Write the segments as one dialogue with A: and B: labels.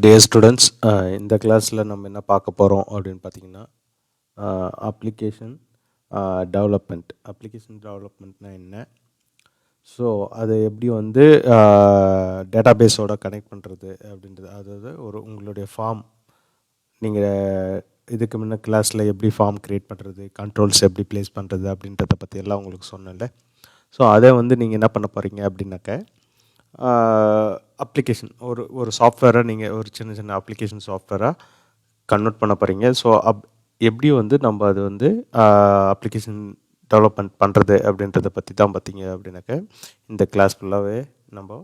A: Dear students, இந்த கிளாஸில் நம்ம என்ன பார்க்க போகிறோம் அப்படின்னு பார்த்தீங்கன்னா, அப்ளிகேஷன் டெவலப்மெண்ட்னா என்ன, ஸோ அதை எப்படி வந்து டேட்டாபேஸோட கனெக்ட் பண்ணுறது அப்படின்றது, அதாவது உங்களுடைய ஃபார்ம் நீங்கள் இதுக்கு முன்ன கிளாஸில் எப்படி ஃபார்ம் க்ரியேட் பண்ணுறது, கண்ட்ரோல்ஸ் எப்படி ப்ளேஸ் பண்ணுறது அப்படின்றத பற்றி எல்லாம் உங்களுக்கு சொன்னேன்ல. ஸோ அதை வந்து நீங்கள் என்ன பண்ண போகிறீங்க அப்படின்னாக்க, அப்ளிகேஷன் ஒரு சாஃப்ட்வேரை நீங்கள் ஒரு சின்ன சின்ன அப்ளிகேஷன் சாஃப்ட்வேராக கன்வெர்ட் பண்ண போகிறீங்க. ஸோ எப்படி வந்து நம்ம அது வந்து அப்ளிகேஷன் டெவலப்மெண்ட் பண்ணுறது அப்படின்றத பற்றி தான் பார்த்தீங்க அப்படின்னாக்க, இந்த கிளாஸ் ஃபுல்லாகவே நம்ம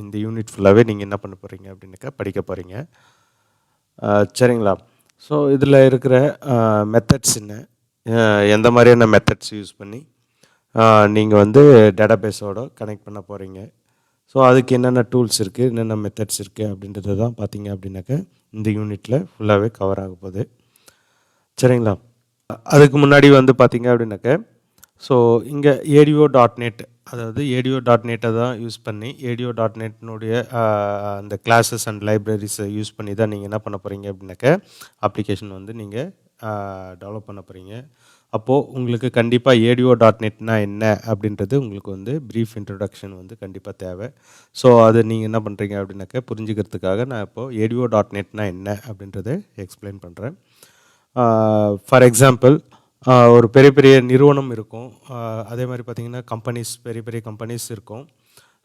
A: இந்த யூனிட் ஃபுல்லாகவே நீங்கள் என்ன பண்ண போகிறீங்க அப்படின்னாக்கா படிக்க போகிறீங்க. சரிங்களா? ஸோ இதில் இருக்கிற மெத்தட்ஸ் என்ன, எந்த மாதிரியான மெத்தட்ஸ் யூஸ் பண்ணி நீங்கள் வந்து டேட்டாபேஸோட கனெக்ட் பண்ண போகிறீங்க, ஸோ அதுக்கு என்னென்ன டூல்ஸ் இருக்குது, என்னென்ன மெத்தட்ஸ் இருக்குது அப்படின்றது தான் பார்த்தீங்க அப்படின்னாக்க இந்த யூனிட்டில் ஃபுல்லாகவே கவர் ஆக போகுது. சரிங்களா? அதுக்கு முன்னாடி வந்து பார்த்தீங்க அப்படின்னாக்க, ஸோ இங்கே ADO.NET, அதாவது ADO.NEட்டை தான் யூஸ் பண்ணி ADO.NEட்னுடைய அந்த கிளாஸஸ் அண்ட் லைப்ரரிஸை யூஸ் பண்ணி தான் நீங்கள் என்ன பண்ண போகிறீங்க அப்படின்னாக்க அப்ளிகேஷன் வந்து நீங்கள் டெவலப் பண்ண போகிறீங்க. அப்போது உங்களுக்கு கண்டிப்பாக ADO.NEட்னா என்ன அப்படின்றது உங்களுக்கு வந்து ப்ரீஃப் இன்ட்ரொடக்ஷன் வந்து கண்டிப்பாக தேவை. ஸோ அது நீங்கள் என்ன பண்ணுறீங்க அப்படின்னாக்க புரிஞ்சுக்கிறதுக்காக நான் இப்போது ADO.NEட்னா என்ன அப்படின்றத எக்ஸ்பிளைன் பண்ணுறேன். ஃபார் எக்ஸாம்பிள், ஒரு பெரிய பெரிய நிறுவனம் இருக்கும், அதே மாதிரி பார்த்திங்கன்னா கம்பெனிஸ், பெரிய பெரிய கம்பெனிஸ் இருக்கும்.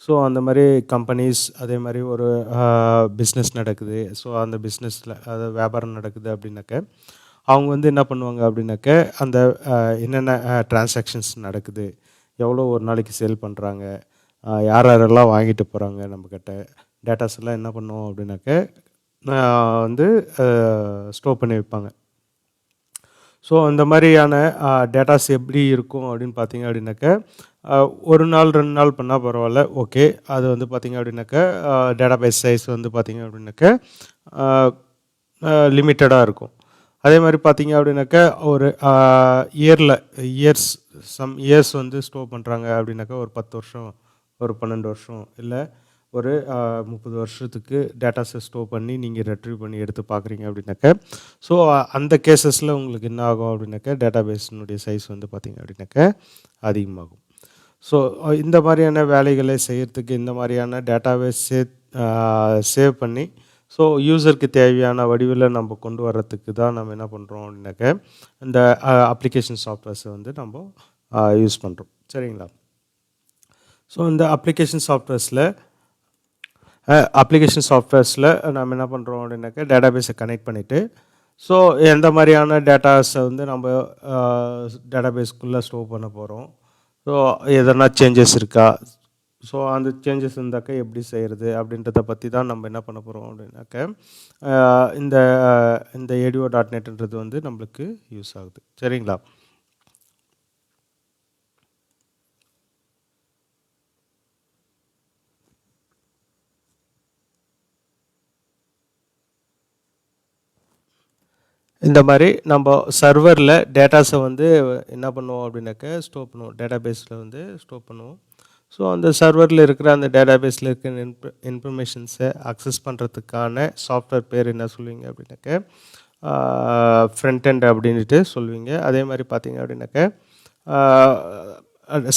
A: ஸோ அந்த மாதிரி கம்பெனிஸ், அதே மாதிரி ஒரு பிஸ்னஸ் நடக்குது. ஸோ அந்த பிஸ்னஸில் அது வியாபாரம் நடக்குது அப்படின்னாக்க அவங்க வந்து என்ன பண்ணுவாங்க அப்படின்னாக்க, அந்த என்னென்ன டிரான்சாக்ஷன்ஸ் நடக்குது, எவ்வளோ ஒரு நாளைக்கு சேல் பண்ணுறாங்க, யார் யாரெல்லாம் வாங்கிட்டு போகிறாங்க நம்மக்கிட்ட, டேட்டாஸ் எல்லாம் என்ன பண்ணுவோம் அப்படின்னாக்க வந்து ஸ்டோர் பண்ணி வைப்பாங்க. ஸோ அந்த மாதிரியான டேட்டாஸ் எப்படி இருக்கும் அப்படின்னு பார்த்தீங்க அப்படின்னாக்க, ஒரு நாள் 2 நாள் பண்ணால் பரவாயில்ல, ஓகே. அது வந்து பார்த்திங்க அப்படின்னாக்க டேட்டாபேஸ் சைஸ் வந்து பார்த்திங்க அப்படின்னாக்க லிமிட்டடாக இருக்கும். அதே மாதிரி பார்த்தீங்க அப்படின்னாக்க ஒரு இயர்ஸ் வந்து ஸ்டோர் பண்ணுறாங்க அப்படின்னாக்கா ஒரு 10 வருஷம், ஒரு 12 வருஷம், இல்லை ஒரு 30 வருஷத்துக்கு டேட்டாஸை ஸ்டோர் பண்ணி நீங்கள் ரெட்ரீவ் பண்ணி எடுத்து பார்க்குறீங்க அப்படின்னாக்க, ஸோ அந்த கேசஸில் உங்களுக்கு என்ன ஆகும் அப்படின்னாக்க டேட்டாபேஸினுடைய சைஸ் வந்து பார்த்திங்க அப்படின்னாக்க அதிகமாகும். ஸோ இந்த மாதிரியான வேலைகளை செய்கிறதுக்கு, இந்த மாதிரியான டேட்டாவை சேவ் பண்ணி ஸோ யூசருக்கு தேவையான வடிவில் நம்ம கொண்டு வர்றதுக்கு தான் நம்ம என்ன பண்ணுறோம் அப்படின்னாக்க இந்த அப்ளிகேஷன் சாஃப்ட்வேர்ஸை வந்து நம்ம யூஸ் பண்ணுறோம். சரிங்களா? ஸோ இந்த அப்ளிகேஷன் சாஃப்ட்வேர்ஸில் நம்ம என்ன பண்ணுறோம் அப்படின்னாக்க டேட்டாபேஸை கனெக்ட் பண்ணிவிட்டு, ஸோ எந்த மாதிரியான டேட்டாஸை வந்து நம்ம டேட்டாபேஸ்க்குள்ளே ஸ்டோர் பண்ண போகிறோம், ஸோ எதனா சேஞ்சஸ் இருக்கா, ஸோ அந்த சேஞ்சஸ் இருந்தாக்க எப்படி செய்கிறது அப்படின்றத பற்றி தான் நம்ம என்ன பண்ண போகிறோம் அப்படின்னாக்க இந்த ADO.NEட்ன்றது வந்து நம்மளுக்கு யூஸ் ஆகுது. சரிங்களா? இந்த மாதிரி நம்ம சர்வரில் டேட்டாஸை வந்து என்ன பண்ணுவோம் அப்படின்னாக்க ஸ்டோர் பண்ணுவோம், டேட்டாபேஸில் வந்து ஸ்டோர் பண்ணுவோம். ஸோ அந்த சர்வரில் இருக்கிற அந்த டேட்டாபேஸில் இருக்கிற இன்ஃபர்மேஷன்ஸை அக்சஸ் பண்ணுறதுக்கான சாஃப்ட்வேர் பேர் என்ன சொல்லுவீங்க அப்படின்னாக்க ஃப்ரண்ட் எண்ட் அப்படின்ட்டு சொல்லுவீங்க. அதே மாதிரி பார்த்தீங்க அப்படின்னாக்க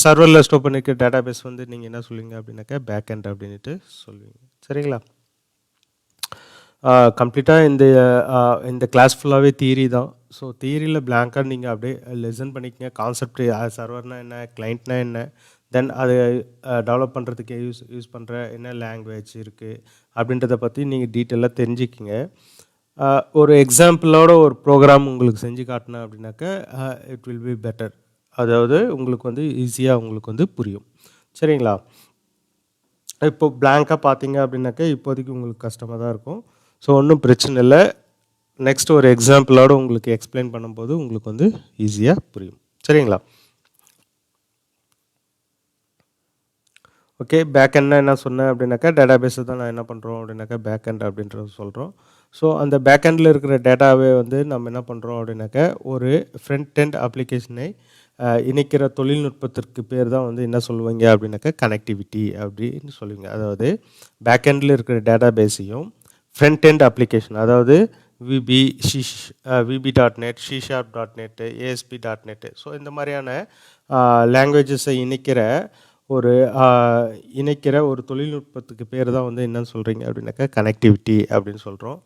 A: சர்வரில் ஸ்டோர் பண்ணியிருக்க டேட்டாபேஸ் வந்து நீங்கள் என்ன சொல்லுவீங்க அப்படின்னாக்க பேக் எண்ட் அப்படின்ட்டு சொல்லுவீங்க. சரிங்களா? கம்ப்ளீட்டாக இந்த கிளாஸ் ஃபுல்லாகவே தியரி தான். ஸோ தியரியில் பிளாங்காக நீங்கள் அப்படியே லெசன் பண்ணிக்கங்க. கான்செப்ட் சர்வர்னால் என்ன, கிளைண்ட்னா என்ன, தென் அது டெவலப் பண்ணுறதுக்கு யூஸ் பண்ணுற என்ன லாங்குவேஜ் இருக்குது அப்படின்றத பற்றி நீங்கள் டீட்டெயிலாக தெரிஞ்சுக்கிங்க. ஒரு எக்ஸாம்பிளோட ஒரு ப்ரோக்ராம் உங்களுக்கு செஞ்சு காட்டினேன் அப்படின்னாக்க இட் வில் பி பெட்டர். அதாவது உங்களுக்கு வந்து ஈஸியாக உங்களுக்கு வந்து புரியும். சரிங்களா? இப்போ பிளாங்காக பார்த்தீங்க அப்படின்னாக்க இப்போதைக்கு உங்களுக்கு கஷ்டமாக தான் இருக்கும். ஸோ ஒன்றும் பிரச்சனை இல்லை. நெக்ஸ்ட் ஒரு எக்ஸாம்பிளோடு உங்களுக்கு எக்ஸ்பிளைன் பண்ணும்போது உங்களுக்கு வந்து ஈஸியாக புரியும். சரிங்களா? ஓகே. பேக் எண்ட்னா என்ன சொன்னேன் அப்படின்னாக்கா டேட்டாபேஸை தான் நான் என்ன பண்ணுறோம் அப்படின்னாக்கா பேக் எண்ட் அப்படின்றது சொல்கிறோம். ஸோ அந்த பேக் எண்டில் இருக்கிற டேட்டாவே வந்து நம்ம என்ன பண்ணுறோம் அப்படின்னாக்கா ஒரு ஃப்ரண்ட் எண்ட் அப்ளிகேஷனை இணைக்கிற தொழில்நுட்பத்திற்கு பேர் தான் வந்து என்ன சொல்லுவீங்க அப்படின்னாக்கா கனெக்டிவிட்டி அப்படின்னு சொல்லுவீங்க. அதாவது பேக் எண்டில் இருக்கிற டேட்டா பேஸையும் ஃப்ரண்ட் எண்ட் அப்ளிகேஷன், அதாவது விபி விபி.net, C#.net, ASP.net, ஸோ இந்த மாதிரியான லாங்குவேஜஸை இணைக்கிற ஒரு தொழில்நுட்பத்துக்கு பேர் தான் வந்து என்னன்னு சொல்கிறீங்க அப்படின்னாக்கா கனெக்டிவிட்டி அப்படின்னு சொல்கிறோம்.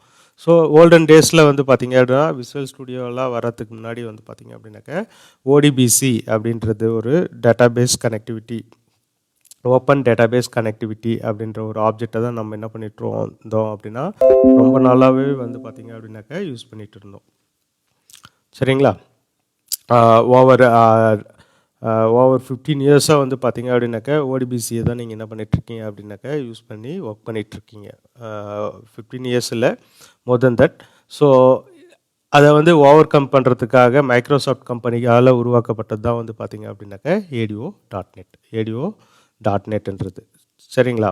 A: ஸோ ஓல்டன் டேஸில் வந்து பார்த்திங்க அப்படின்னா விசுவல் ஸ்டுடியோலாம் வர்றதுக்கு முன்னாடி வந்து பார்த்திங்க அப்படின்னாக்கா ஓடிபிசி அப்படின்றது ஒரு database connectivity, open database connectivity அப்படின்ற ஒரு ஆப்ஜெக்டை தான் நம்ம என்ன பண்ணிட்டு இருந்தோம் அப்படின்னா ரொம்ப நாளாகவே வந்து பார்த்திங்க அப்படின்னாக்கா யூஸ் பண்ணிகிட்டு இருந்தோம். சரிங்களா? ஓவர் 15 இயர்ஸாக வந்து பார்த்திங்க அப்படின்னாக்கா ஓடிபிசியை தான் நீங்கள் என்ன பண்ணிகிட்ருக்கீங்க அப்படின்னாக்கா யூஸ் பண்ணி ஒர்க் பண்ணிகிட்ருக்கீங்க. 15 இயர்ஸ் இல்லை, மோர் தென் தட். ஸோ அதை வந்து ஓவர் கம் பண்ணுறதுக்காக மைக்ரோசாஃப்ட் கம்பெனியால் உருவாக்கப்பட்டது தான் வந்து பார்த்திங்க அப்படின்னாக்கா ADO.NET. சரிங்களா?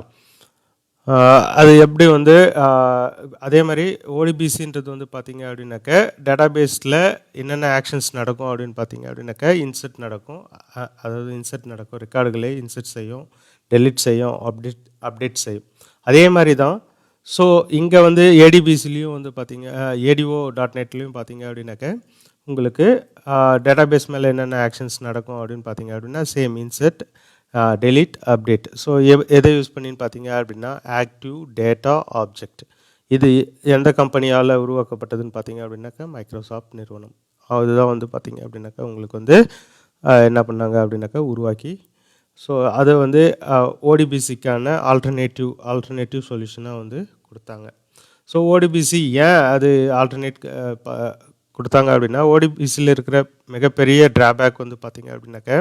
A: அது எப்படி வந்து அதே மாதிரி ஓடிபிசின்றது வந்து பார்த்திங்க அப்படின்னாக்க டேட்டாபேஸில் என்னென்ன ஆக்ஷன்ஸ் நடக்கும் அப்படின்னு பார்த்திங்க அப்படின்னாக்கா இன்சர்ட் நடக்கும், ரெக்கார்டுகளை இன்சர்ட் செய்யும், டெலிட் செய்யும், அப்டேட் செய்யும். அதே மாதிரி தான் ஸோ இங்கே வந்து ஏடிபிசிலையும் வந்து பார்த்திங்க ADO.NETலையும் பார்த்திங்க அப்படின்னாக்க உங்களுக்கு டேட்டாபேஸ் மேலே என்னென்ன ஆக்ஷன்ஸ் நடக்கும் அப்படின்னு பார்த்திங்க அப்படின்னா same insert, delete, update. So எதை யூஸ் பண்ணின்னு பார்த்தீங்க அப்படின்னா ஆக்டிவ் டேட்டா ஆப்ஜெக்ட். இது எந்த கம்பெனியால் உருவாக்கப்பட்டதுன்னு பார்த்தீங்க அப்படின்னாக்கா மைக்ரோசாஃப்ட் நிறுவனம். அதுதான் வந்து பார்த்திங்க அப்படின்னாக்கா உங்களுக்கு வந்து என்ன பண்ணாங்க அப்படின்னாக்கா உருவாக்கி, ஸோ அதை வந்து ஓடிபிசிக்கான ஆல்டர்னேட்டிவ் சொல்யூஷனாக வந்து கொடுத்தாங்க. ஸோ ஓடிபிசி ஏன் அது ஆல்டர்னேட் கொடுத்தாங்க அப்படின்னா ஓடிபிசியில் இருக்கிற மிகப்பெரிய ட்ராபேக் வந்து பார்த்திங்க அப்படின்னாக்கா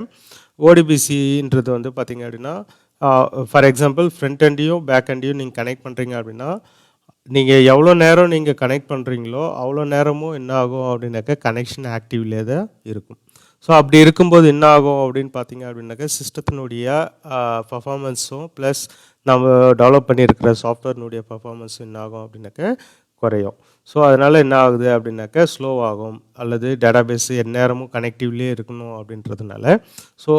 A: ஓடிபிசின்றது வந்து பார்த்திங்க அப்படின்னா ஃபார் எக்ஸாம்பிள் ஃப்ரண்ட் எண்டையும் பேக் எண்டையும் நீங்கள் கனெக்ட் பண்ணுறீங்க அப்படின்னா நீங்கள் எவ்வளோ நேரம் நீங்கள் கனெக்ட் பண்ணுறீங்களோ அவ்வளோ நேரமும் என்ன ஆகும் அப்படின்னாக்கா கனெக்ஷன் ஆக்டிவ்லே தான் இருக்கும். ஸோ அப்படி இருக்கும்போது என்ன ஆகும் அப்படின்னு பார்த்தீங்க அப்படின்னாக்கா சிஸ்டத்தினுடைய பர்ஃபார்மன்ஸும் ப்ளஸ் நம்ம டெவலப் பண்ணியிருக்கிற சாஃப்ட்வேர்னுடைய பர்ஃபார்மன்ஸும் என்ன ஆகும் அப்படின்னாக்கா குறையும். ஸோ அதனால் என்ன ஆகுது அப்படின்னாக்கா ஸ்லோ ஆகும், அல்லது டேட்டாபேஸ் எந்நேரமும் கனெக்டிவ்லேயே இருக்கணும் அப்படின்றதுனால ஸோ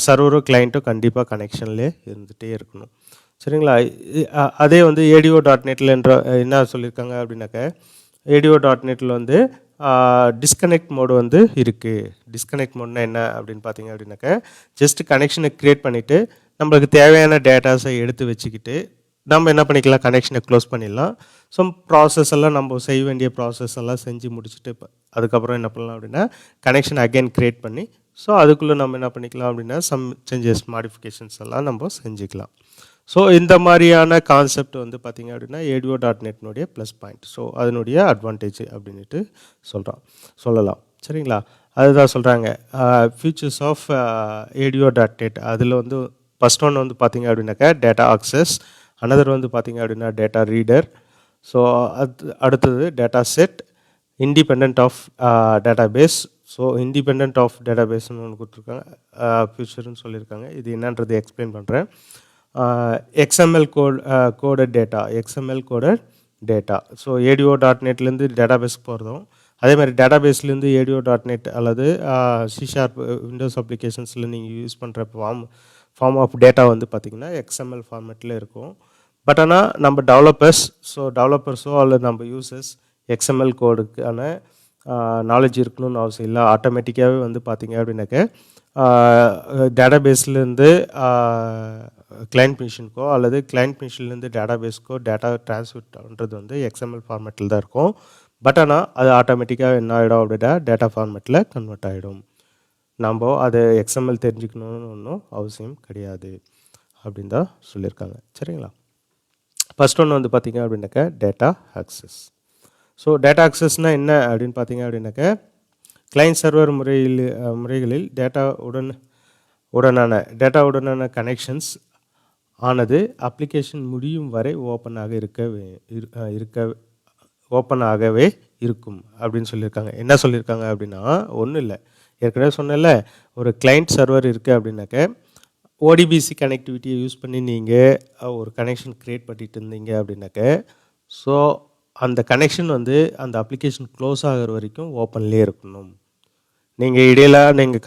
A: சர்வரும் கிளைண்ட்டும் கண்டிப்பாக கனெக்ஷன்லேயே இருந்துகிட்டே இருக்கணும். சரிங்களா? அதே வந்து ADO.NETல என்ன சொல்லியிருக்காங்க அப்படின்னாக்கா ADO.NETல வந்து டிஸ்கனெக்ட் மோடு வந்து இருக்குது. டிஸ்கனெக்ட் மோட்னா என்ன அப்படின்னு பார்த்தீங்க அப்படின்னாக்கா ஜஸ்ட் கனெக்ஷனை க்ரியேட் பண்ணிவிட்டு நம்மளுக்கு தேவையான டேட்டாஸை எடுத்து வச்சுக்கிட்டு நம்ம என்ன பண்ணிக்கலாம், கனெக்ஷனை க்ளோஸ் பண்ணிடலாம். ஸோ ப்ராசஸ் எல்லாம் நம்ம செய்ய வேண்டிய ப்ராசஸ் எல்லாம் செஞ்சு முடிச்சுட்டு அதுக்கப்புறம் என்ன பண்ணலாம் அப்படின்னா கனெக்ஷன் அகைன் க்ரியேட் பண்ணி ஸோ அதுக்குள்ளே நம்ம என்ன பண்ணிக்கலாம் அப்படின்னா சம் சேஞ்சஸ் மாடிஃபிகேஷன்ஸ் எல்லாம் நம்ம செஞ்சுக்கலாம். ஸோ இந்த மாதிரியான கான்செப்ட் வந்து பார்த்திங்க அப்படின்னா ADO.NETனுடைய ப்ளஸ் பாயிண்ட். ஸோ அதனுடைய அட்வான்டேஜ் அப்படின்ட்டு சொல்லலாம். சரிங்களா? அதுதான் சொல்கிறாங்க ஃபியூச்சர்ஸ் ஆஃப் ADO.NET. அதில் வந்து ஃபஸ்ட் ஒன் வந்து பார்த்திங்க அப்படின்னாக்கா டேட்டா ஆக்சஸ், அனதர் வந்து பார்த்திங்க அப்படின்னா டேட்டா ரீடர், ஸோ அடுத்தது data set, independent of database. So independent of டேட்டாபேஸ்னு ஒன்று கொடுத்துருக்காங்க, ஃபியூச்சர்னு சொல்லியிருக்காங்க. இது என்னன்றது எக்ஸ்பிளைன் பண்ணுறேன். XML coded data. ஸோ ADO.NETலேருந்து டேட்டாபேஸ்க்கு போகிறதும் அதே மாதிரி டேட்டாபேஸ்லேருந்து ADO.NET அல்லது C# விண்டோஸ் அப்ளிகேஷன்ஸில் நீங்கள் யூஸ் பண்ணுற ஃபார்ம் ஆஃப் டேட்டா வந்து பார்த்திங்கன்னா XML ஃபார்மேட்டில் இருக்கும். பட் ஆனால் நம்ம டெவலப்பர்ஸோ அல்லது நம்ம யூசர்ஸ் XML கோடுக்கான நாலேஜ் இருக்கணும்னு அவசியம் இல்லை. ஆட்டோமேட்டிக்காகவே வந்து பார்த்திங்க அப்படின்னாக்க டேட்டாபேஸ்லேருந்து கிளைண்ட் மிஷினுக்கோ அல்லது கிளைண்ட் மிஷின்லேருந்து டேட்டாபேஸ்க்கோ டேட்டா ட்ரான்ஸ்ஃபர் பண்ணுறது வந்து XML ஃபார்மேட்டில் தான் இருக்கும். பட் ஆனால் அது ஆட்டோமேட்டிக்காக என்ன ஆகிடும் அப்படின்னா டேட்டா ஃபார்மேட்டில் கன்வெர்ட் ஆகிடும். நம்ம அதை XML தெரிஞ்சுக்கணுன்னு ஒன்றும் அவசியம் கிடையாது அப்படின்னு தான் சொல்லியிருக்காங்க. சரிங்களா? ஃபஸ்ட் ஒன்று வந்து பார்த்திங்க அப்படின்னாக்கா டேட்டா ஆக்சஸ். ஸோ டேட்டா ஆக்சஸ்னால் என்ன அப்படின்னு பார்த்தீங்க அப்படின்னாக்கா கிளைண்ட் சர்வர் முறைகளில் டேட்டாவுடனான கனெக்ஷன்ஸ் ஆனது அப்ளிகேஷன் முடியும் வரை ஓப்பனாகவே இருக்கும் அப்படின்னு சொல்லியிருக்காங்க. என்ன சொல்லியிருக்காங்க அப்படின்னா ஒன்றும் இல்லை, ஏற்கனவே சொன்னல ஒரு கிளைண்ட் சர்வர் இருக்குது அப்படின்னாக்க ஓடிபிசி கனெக்டிவிட்டியை யூஸ் பண்ணி நீங்கள் ஒரு கனெக்ஷன் க்ரியேட் பண்ணிட்டு இருந்தீங்க அப்படின்னாக்க ஸோ அந்த கனெக்ஷன் வந்து அந்த அப்ளிகேஷன் க்ளோஸ் ஆகிற வரைக்கும் ஓப்பன்லேயே இருக்கணும். நீங்கள் இடையில நீங்கள்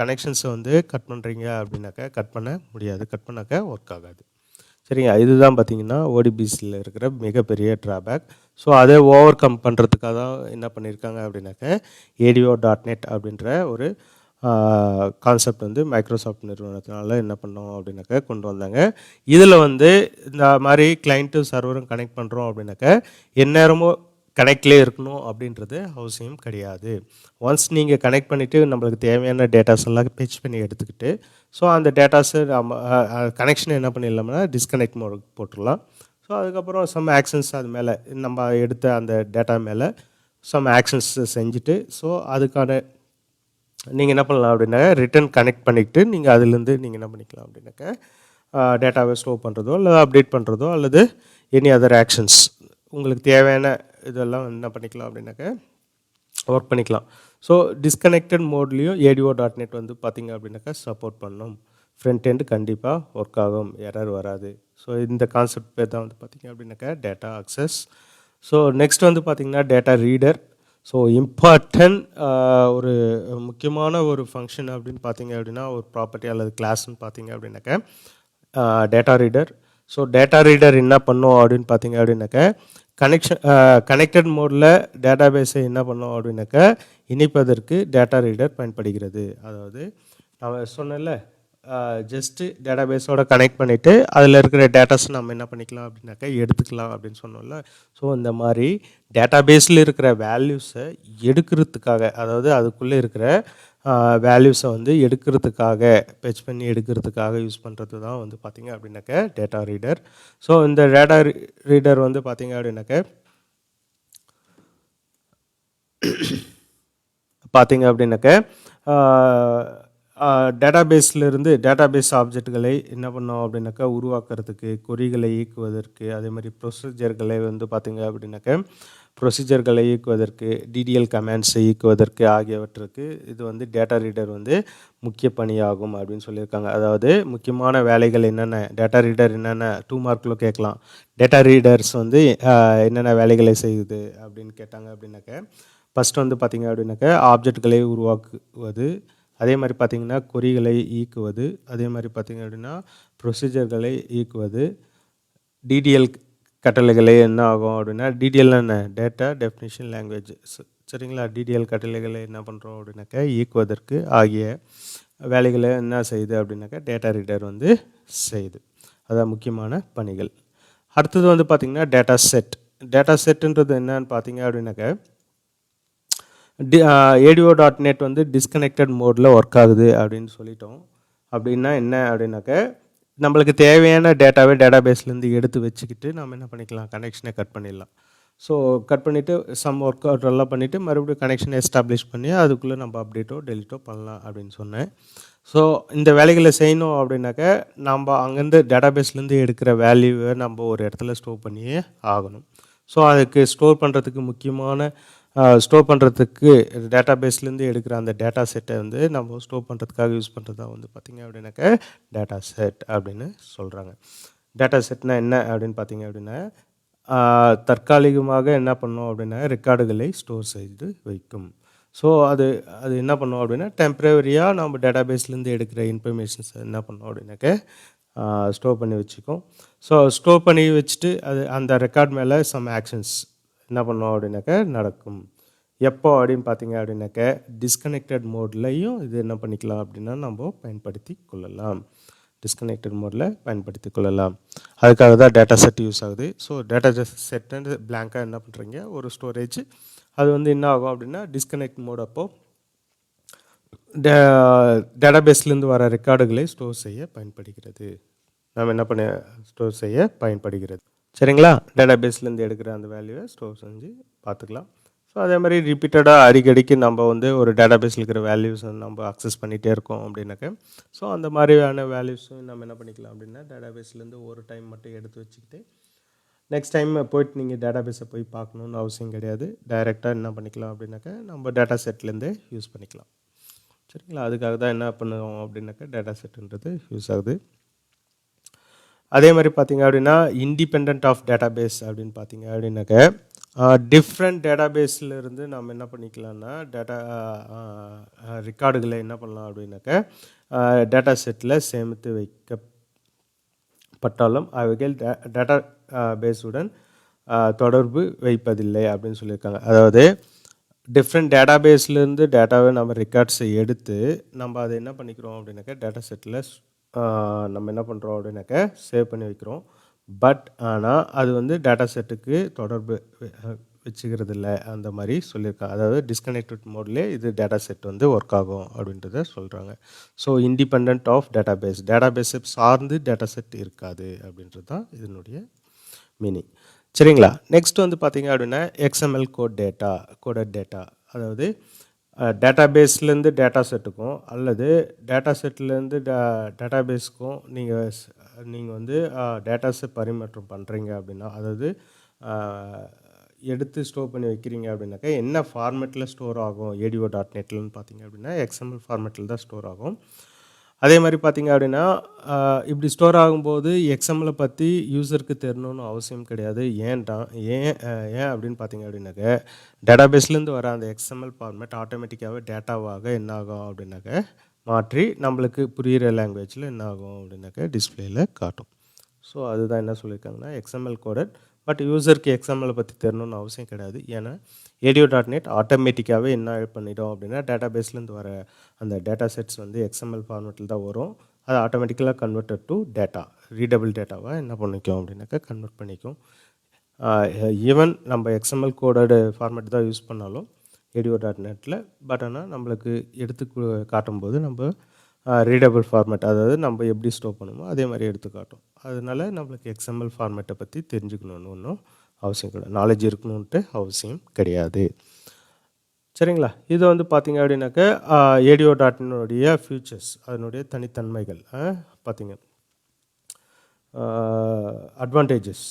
A: கனெக்ஷன்ஸை வந்து கட் பண்ணுறீங்க அப்படின்னாக்கா கட் பண்ண முடியாது, கட் பண்ணாக்கா ஒர்க் ஆகாது. சரிங்க, இதுதான் பார்த்தீங்கன்னா ஓடிபிசியில் இருக்கிற மிகப்பெரிய ட்ராபேக். ஸோ அதை ஓவர் கம் பண்ணுறதுக்காக தான் என்ன பண்ணியிருக்காங்க அப்படின்னாக்க ADO.NET அப்படின்ற ஒரு கான்செப்ட் வந்து மைக்ரோசாஃப்ட் நிறுவனத்தினால என்ன பண்ணோம் அப்படின்னாக்க கொண்டு வந்தாங்க. இதில் வந்து இந்த மாதிரி கிளைண்ட்டும் சர்வரும் கனெக்ட் பண்ணுறோம் அப்படின்னாக்க எந்நேரமும் கனெக்ட்லேயே இருக்கணும் அப்படின்றது அவசியம் கிடையாது. ஒன்ஸ் நீங்கள் கனெக்ட் பண்ணிவிட்டு நம்மளுக்கு தேவையான டேட்டாஸ் எல்லாம் பெச் பண்ணி எடுத்துக்கிட்டு, ஸோ அந்த டேட்டாஸு நம்ம கனெக்ஷனை என்ன பண்ணிடலாம்னா டிஸ்கனெக்ட் மோட் போட்டுடலாம். ஸோ அதுக்கப்புறம் சம் ஆக்ஷன்ஸ் அது மேலே நம்ம எடுத்த அந்த டேட்டா மேலே சம் ஆக்ஷன்ஸ் செஞ்சுட்டு, ஸோ அதுக்கான நீங்கள் என்ன பண்ணலாம் அப்படின்னா ரிட்டன் கனெக்ட் பண்ணிக்கிட்டு நீங்கள் அதுலேருந்து நீங்கள் என்ன பண்ணிக்கலாம் அப்படின்னாக்க டேட்டாவை ஸ்டோர் பண்ணுறதோ அல்லது அப்டேட் பண்ணுறதோ அல்லது எனி அதர் ஆக்ஷன்ஸ் உங்களுக்கு தேவையான இதெல்லாம் என்ன பண்ணிக்கலாம் அப்படின்னாக்க ஒர்க் பண்ணிக்கலாம். ஸோ டிஸ்கனெக்டட் மோட்லேயும் ADO.NET வந்து பார்த்திங்க அப்படின்னாக்கா சப்போர்ட் பண்ணணும். ஃப்ரண்ட் எண்டு கண்டிப்பாக ஒர்க் ஆகும், எரர் வராது. ஸோ இந்த கான்செப்ட் பேர் தான் வந்து பார்த்திங்க அப்படின்னாக்கா டேட்டா அக்சஸ். ஸோ நெக்ஸ்ட் வந்து பார்த்திங்கன்னா டேட்டா ரீடர். ஸோ இம்பார்ட்டன்ட் ஒரு முக்கியமான ஒரு ஃபங்க்ஷன் அப்படின்னு பார்த்தீங்க அப்படின்னா ஒரு ப்ராப்பர்ட்டி அல்லது கிளாஸ்ன்னு பார்த்தீங்க அப்படின்னாக்கா data reader. So data reader என்ன பண்ணும் அப்படின்னு பார்த்தீங்க அப்படின்னாக்கா கனெக்டட் மோடில் டேட்டா பேஸை என்ன பண்ணோம் அப்படின்னாக்கா இணைப்பதற்கு டேட்டா ரீடர் பயன்படுகிறது. அதாவது நான் சொன்னேன்ல, ஜஸ்ட்டு டேட்டா பேஸோட கனெக்ட் பண்ணிவிட்டு அதில் இருக்கிற டேட்டாஸ் நம்ம என்ன பண்ணிக்கலாம் அப்படின்னாக்கா எடுத்துக்கலாம் அப்படின்னு சொன்னோம்ல. ஸோ இந்த மாதிரி டேட்டா பேஸில் இருக்கிற வேல்யூஸை எடுக்கிறதுக்காக, அதாவது அதுக்குள்ளே இருக்கிற வேல்யூஸை வந்து எடுக்கிறதுக்காக பெச் பண்ணி எடுக்கிறதுக்காக யூஸ் பண்ணுறது தான் வந்து பார்த்திங்க அப்படின்னாக்க டேட்டா ரீடர். ஸோ இந்த டேட்டா ரீடர் வந்து பார்த்திங்க அப்படின்னாக்க பார்த்திங்க அப்படின்னாக்க டேட்டாபேஸ் ஆப்ஜெக்ட்களை என்ன பண்ணோம் அப்படின்னாக்கா உருவாக்குறதுக்கு, கொரிகளை இயக்குவதற்கு, அதே மாதிரி ப்ரொசீஜர்களை வந்து பார்த்திங்க அப்படின்னாக்க ப்ரொசீஜர்களை இயக்குவதற்கு, DDL கமாண்ட்ஸை இயக்குவதற்கு ஆகியவற்றுக்கு இது வந்து டேட்டா ரீடர் வந்து முக்கிய பணியாகும் அப்படின்னு சொல்லியிருக்காங்க. அதாவது முக்கியமான வேலைகள் என்னென்ன, டேட்டா ரீடர் என்னென்ன 2 மார்க்கில் கேட்கலாம். டேட்டா ரீடர்ஸ் வந்து என்னென்ன வேலைகளை செய்யுது அப்படின்னு கேட்டாங்க அப்படின்னாக்க ஃபஸ்ட்டு வந்து பார்த்திங்க அப்படின்னாக்க ஆப்ஜெக்ட்களை உருவாக்குவது, அதே மாதிரி பார்த்திங்கன்னா கொரிகளை இயக்குவது, அதே மாதிரி பார்த்திங்க அப்படின்னா ப்ரொசீஜர்களை இயக்குவது, DDL கட்டளைகளை என்ன ஆகும் அப்படின்னா DDL என்ன டேட்டா டெஃபினிஷன் லாங்குவேஜ், சரிங்களா. DDL கட்டளைகளை என்ன பண்ணுறோம் அப்படின்னாக்கா இயக்குவதற்கு ஆகிய வேலைகளை என்ன செய்யுது அப்படின்னாக்கா டேட்டா ரீடர் வந்து செய்யுது. அதான் முக்கியமான பணிகள். அடுத்தது வந்து பார்த்திங்கன்னா டேட்டா செட். டேட்டா செட்டுன்றது என்னன்னு பார்த்தீங்க அப்படின்னாக்கா ADO.NET வந்து டிஸ்கனெக்டட் மோடில் ஒர்க் ஆகுது அப்படின்னு சொல்லிட்டோம். அப்படின்னா என்ன அப்படின்னாக்க நம்மளுக்கு தேவையான டேட்டாவை டேட்டா பேஸ்லேருந்து எடுத்து வச்சுக்கிட்டு நம்ம என்ன பண்ணிக்கலாம், கனெக்ஷனை கட் பண்ணிடலாம். ஸோ கட் பண்ணிவிட்டு சம் ஒர்க் அவுட் எல்லாம் பண்ணிவிட்டு மறுபடியும் கனெக்ஷனை எஸ்டாப்ளிஷ் பண்ணி அதுக்குள்ளே நம்ம அப்டேட்டோ டெலிட்டோ பண்ணலாம் அப்படின்னு சொன்னேன். ஸோ இந்த வேலைகளை செய்யணும் அப்படின்னாக்க நம்ம அங்கேருந்து டேட்டா பேஸ்லேருந்து எடுக்கிற வேல்யூவை நம்ம ஒரு இடத்துல ஸ்டோர் பண்ணியே ஆகணும். ஸோ அதுக்கு ஸ்டோர் பண்ணுறதுக்கு டேட்டா பேஸ்லேருந்து எடுக்கிற அந்த டேட்டா செட்டை வந்து நம்ம ஸ்டோர் பண்ணுறதுக்காக யூஸ் பண்ணுறது வந்து பார்த்திங்க அப்படின்னாக்க டேட்டா செட் அப்படின்னு சொல்கிறாங்க. டேட்டா செட்னா என்ன அப்படின்னு பார்த்திங்க அப்படின்னா தற்காலிகமாக என்ன பண்ணோம் அப்படின்னா ரெக்கார்டுகளை ஸ்டோர் செய்து வைக்கும். ஸோ அது என்ன பண்ணோம் அப்படின்னா டெம்ப்ரவரியாக நம்ம டேட்டா பேஸ்லேருந்து எடுக்கிற இன்ஃபர்மேஷன்ஸை என்ன பண்ணோம் அப்படின்னாக்க ஸ்டோர் பண்ணி வச்சுக்கோம். ஸோ ஸ்டோர் பண்ணி வச்சுட்டு அந்த ரெக்கார்ட் மேலே சம் ஆக்ஷன்ஸ் என்ன பண்ணோம் அப்படின்னாக்க நடக்கும். எப்போ அப்படின்னு பார்த்தீங்க அப்படின்னாக்க டிஸ்கனெக்டட் மோட்லையும் இது என்ன பண்ணிக்கலாம் அப்படின்னா நம்ம பயன்படுத்தி கொள்ளலாம். டிஸ்கனெக்டட் மோடில் பயன்படுத்தி கொள்ளலாம். அதுக்காக தான் டேட்டா செட் யூஸ் ஆகுது. ஸோ டேட்டா செட்டு பிளாங்காக என்ன பண்ணுறீங்க, ஒரு ஸ்டோரேஜ். அது வந்து என்ன ஆகும் அப்படின்னா டிஸ்கனெக்ட் மோட் அப்போது டேட்டா பேஸ்லேருந்து வர ரெக்கார்டுகளை ஸ்டோர் செய்ய பயன்படுகிறது. நம்ம என்ன பண்ண ஸ்டோர் செய்ய பயன்படுகிறது, சரிங்களா. டேட்டா பேஸ்லேருந்து எடுக்கிற அந்த வேல்யூவை ஸ்டோர் செஞ்சு பார்த்துக்கலாம். ஸோ அதே மாதிரி ரிப்பீட்டடாக அடிக்கடிக்கு நம்ம வந்து ஒரு டேட்டா பேஸில் இருக்கிற வேல்யூஸை நம்ம அக்சஸ் பண்ணிகிட்டே இருக்கோம் அப்படின்னாக்க ஸோ அந்த மாதிரியான வேல்யூஸும் நம்ம என்ன பண்ணிக்கலாம் அப்படின்னா டேட்டா பேஸ்லேருந்து ஒரு டைம் மட்டும் எடுத்து வச்சுக்கிட்டு நெக்ஸ்ட் டைம் போய்ட்டு நீங்கள் டேட்டா பேஸை போய் பார்க்கணுன்னு அவசியம் கிடையாது. டைரெக்டாக என்ன பண்ணிக்கலாம் அப்படின்னாக்கா நம்ம டேட்டா செட்லேருந்தே யூஸ் பண்ணிக்கலாம், சரிங்களா. அதுக்காக தான் என்ன பண்ணுவோம் அப்படின்னாக்கா டேட்டா செட்டுன்றது யூஸ் ஆகுது. அதே மாதிரி பார்த்திங்க அப்படின்னா இண்டிபெண்ட் ஆஃப் டேட்டா பேஸ் அப்படின்னு பார்த்திங்க அப்படின்னாக்க டிஃப்ரெண்ட் டேட்டாபேஸில் இருந்து நம்ம என்ன பண்ணிக்கலாம்னா ரெக்கார்டுகளை என்ன பண்ணலாம் அப்படின்னாக்க டேட்டா செட்டில் சேமித்து வைக்கப்பட்டாலும் அவைகள் டேட்டா பேஸுடன் தொடர்பு வைப்பதில்லை அப்படின்னு சொல்லியிருக்காங்க. அதாவது டிஃப்ரெண்ட் டேட்டாபேஸ்லேருந்து டேட்டாவை நம்ம ரெக்கார்ட்ஸை எடுத்து நம்ம அதை என்ன பண்ணிக்கிறோம் அப்படின்னாக்கா டேட்டா செட்டில் நம்ம என்ன பண்ணுறோம் அப்படின்னாக்க சேவ் பண்ணி வைக்கிறோம். பட் ஆனால் அது வந்து டேட்டா செட்டுக்கு தொடர்பு வச்சுக்கிறது இல்லை அந்த மாதிரி சொல்லியிருக்காங்க. அதாவது டிஸ்கனெக்டட் மோட்லேயே இது டேட்டா செட் வந்து ஒர்க் ஆகும் அப்படின்றத சொல்கிறாங்க. ஸோ இண்டிபெண்ட் ஆஃப் டேட்டாபேஸை சார்ந்து டேட்டா செட் இருக்காது அப்படின்றது தான் இதனுடைய மீனிங். சரிங்களா? நெக்ஸ்ட் வந்து பார்த்திங்க அப்படின்னா XML கோடட் டேட்டா, அதாவது டேட்டாபேஸ்லேருந்து டேட்டா செட்டுக்கும் அல்லது டேட்டா செட்லேருந்து டேட்டாபேஸ்க்கும் நீங்கள் வந்து டேட்டாஸை பரிமாற்றம் பண்ணுறீங்க அப்படின்னா, அதாவது எடுத்து ஸ்டோர் பண்ணி வைக்கிறீங்க அப்படின்னாக்கா என்ன ஃபார்மேட்டில் ஸ்டோர் ஆகும் ADO.NETலன்னு பார்த்தீங்க அப்படின்னா XML ஃபார்மேட்டில் தான் ஸ்டோர் ஆகும். அதே மாதிரி பார்த்திங்க அப்படின்னா இப்படி ஸ்டோர் ஆகும்போது XML பற்றி யூஸருக்கு தெரியணும்னு அவசியம் கிடையாது. ஏன் அப்படின்னு பார்த்திங்க அப்படின்னாக்க டேட்டாபேஸ்லேருந்து வர அந்த XML ஃபார்மேட் ஆட்டோமேட்டிக்காகவே டேட்டாவாக என்ன ஆகும் அப்படின்னாக்க மாற்றி நம்மளுக்கு புரிகிற லாங்குவேஜில் என்ன ஆகும் அப்படின்னாக்க டிஸ்பிளேயில் காட்டும். ஸோ அதுதான் என்ன சொல்லியிருக்காங்கன்னா XML கோடட். பட் யூஸருக்கு XML பற்றி தெரியணும்னு அவசியம் கிடையாது. ஏன்னா ADO.NET ஆட்டோமேட்டிக்காகவே என்ன பண்ணிடும் அப்படின்னா டேட்டாபேஸ்லேருந்து வர அந்த டேட்டா செட்ஸ் வந்து XML ஃபார்மேட்டில் தான் வரும். அது ஆட்டோமேட்டிக்கலாக கன்வெர்ட்டட் டு டேட்டா, ரீடபிள் டேட்டாவாக என்ன பண்ணிக்கும் அப்படின்னாக்கா கன்வெர்ட் பண்ணிக்கும். ஈவன் நம்ம XML கோடட் ஃபார்மேட் தான் யூஸ் பண்ணாலும் ADO.NETல, பட் ஆனால் நம்மளுக்கு எடுத்து காட்டும்போது நம்ம ரீடபிள் ஃபார்மேட், அதாவது நம்ம எப்படி ஸ்டோர் பண்ணுமோ அதே மாதிரி எடுத்து காட்டும். அதனால நம்மளுக்கு XML ஃபார்மேட்டை பற்றி தெரிஞ்சுக்கணுன்னு ஒன்றும் அவசியம் கிடையாது, நாலேஜ் இருக்கணுன்ட்டு அவசியம் கிடையாது. சரிங்களா? இது வந்து பார்த்திங்க அப்படின்னாக்க ADO.NETனுடைய ஃபியூச்சர்ஸ், அதனுடைய தனித்தன்மைகள் பார்த்திங்க, அட்வான்டேஜஸ்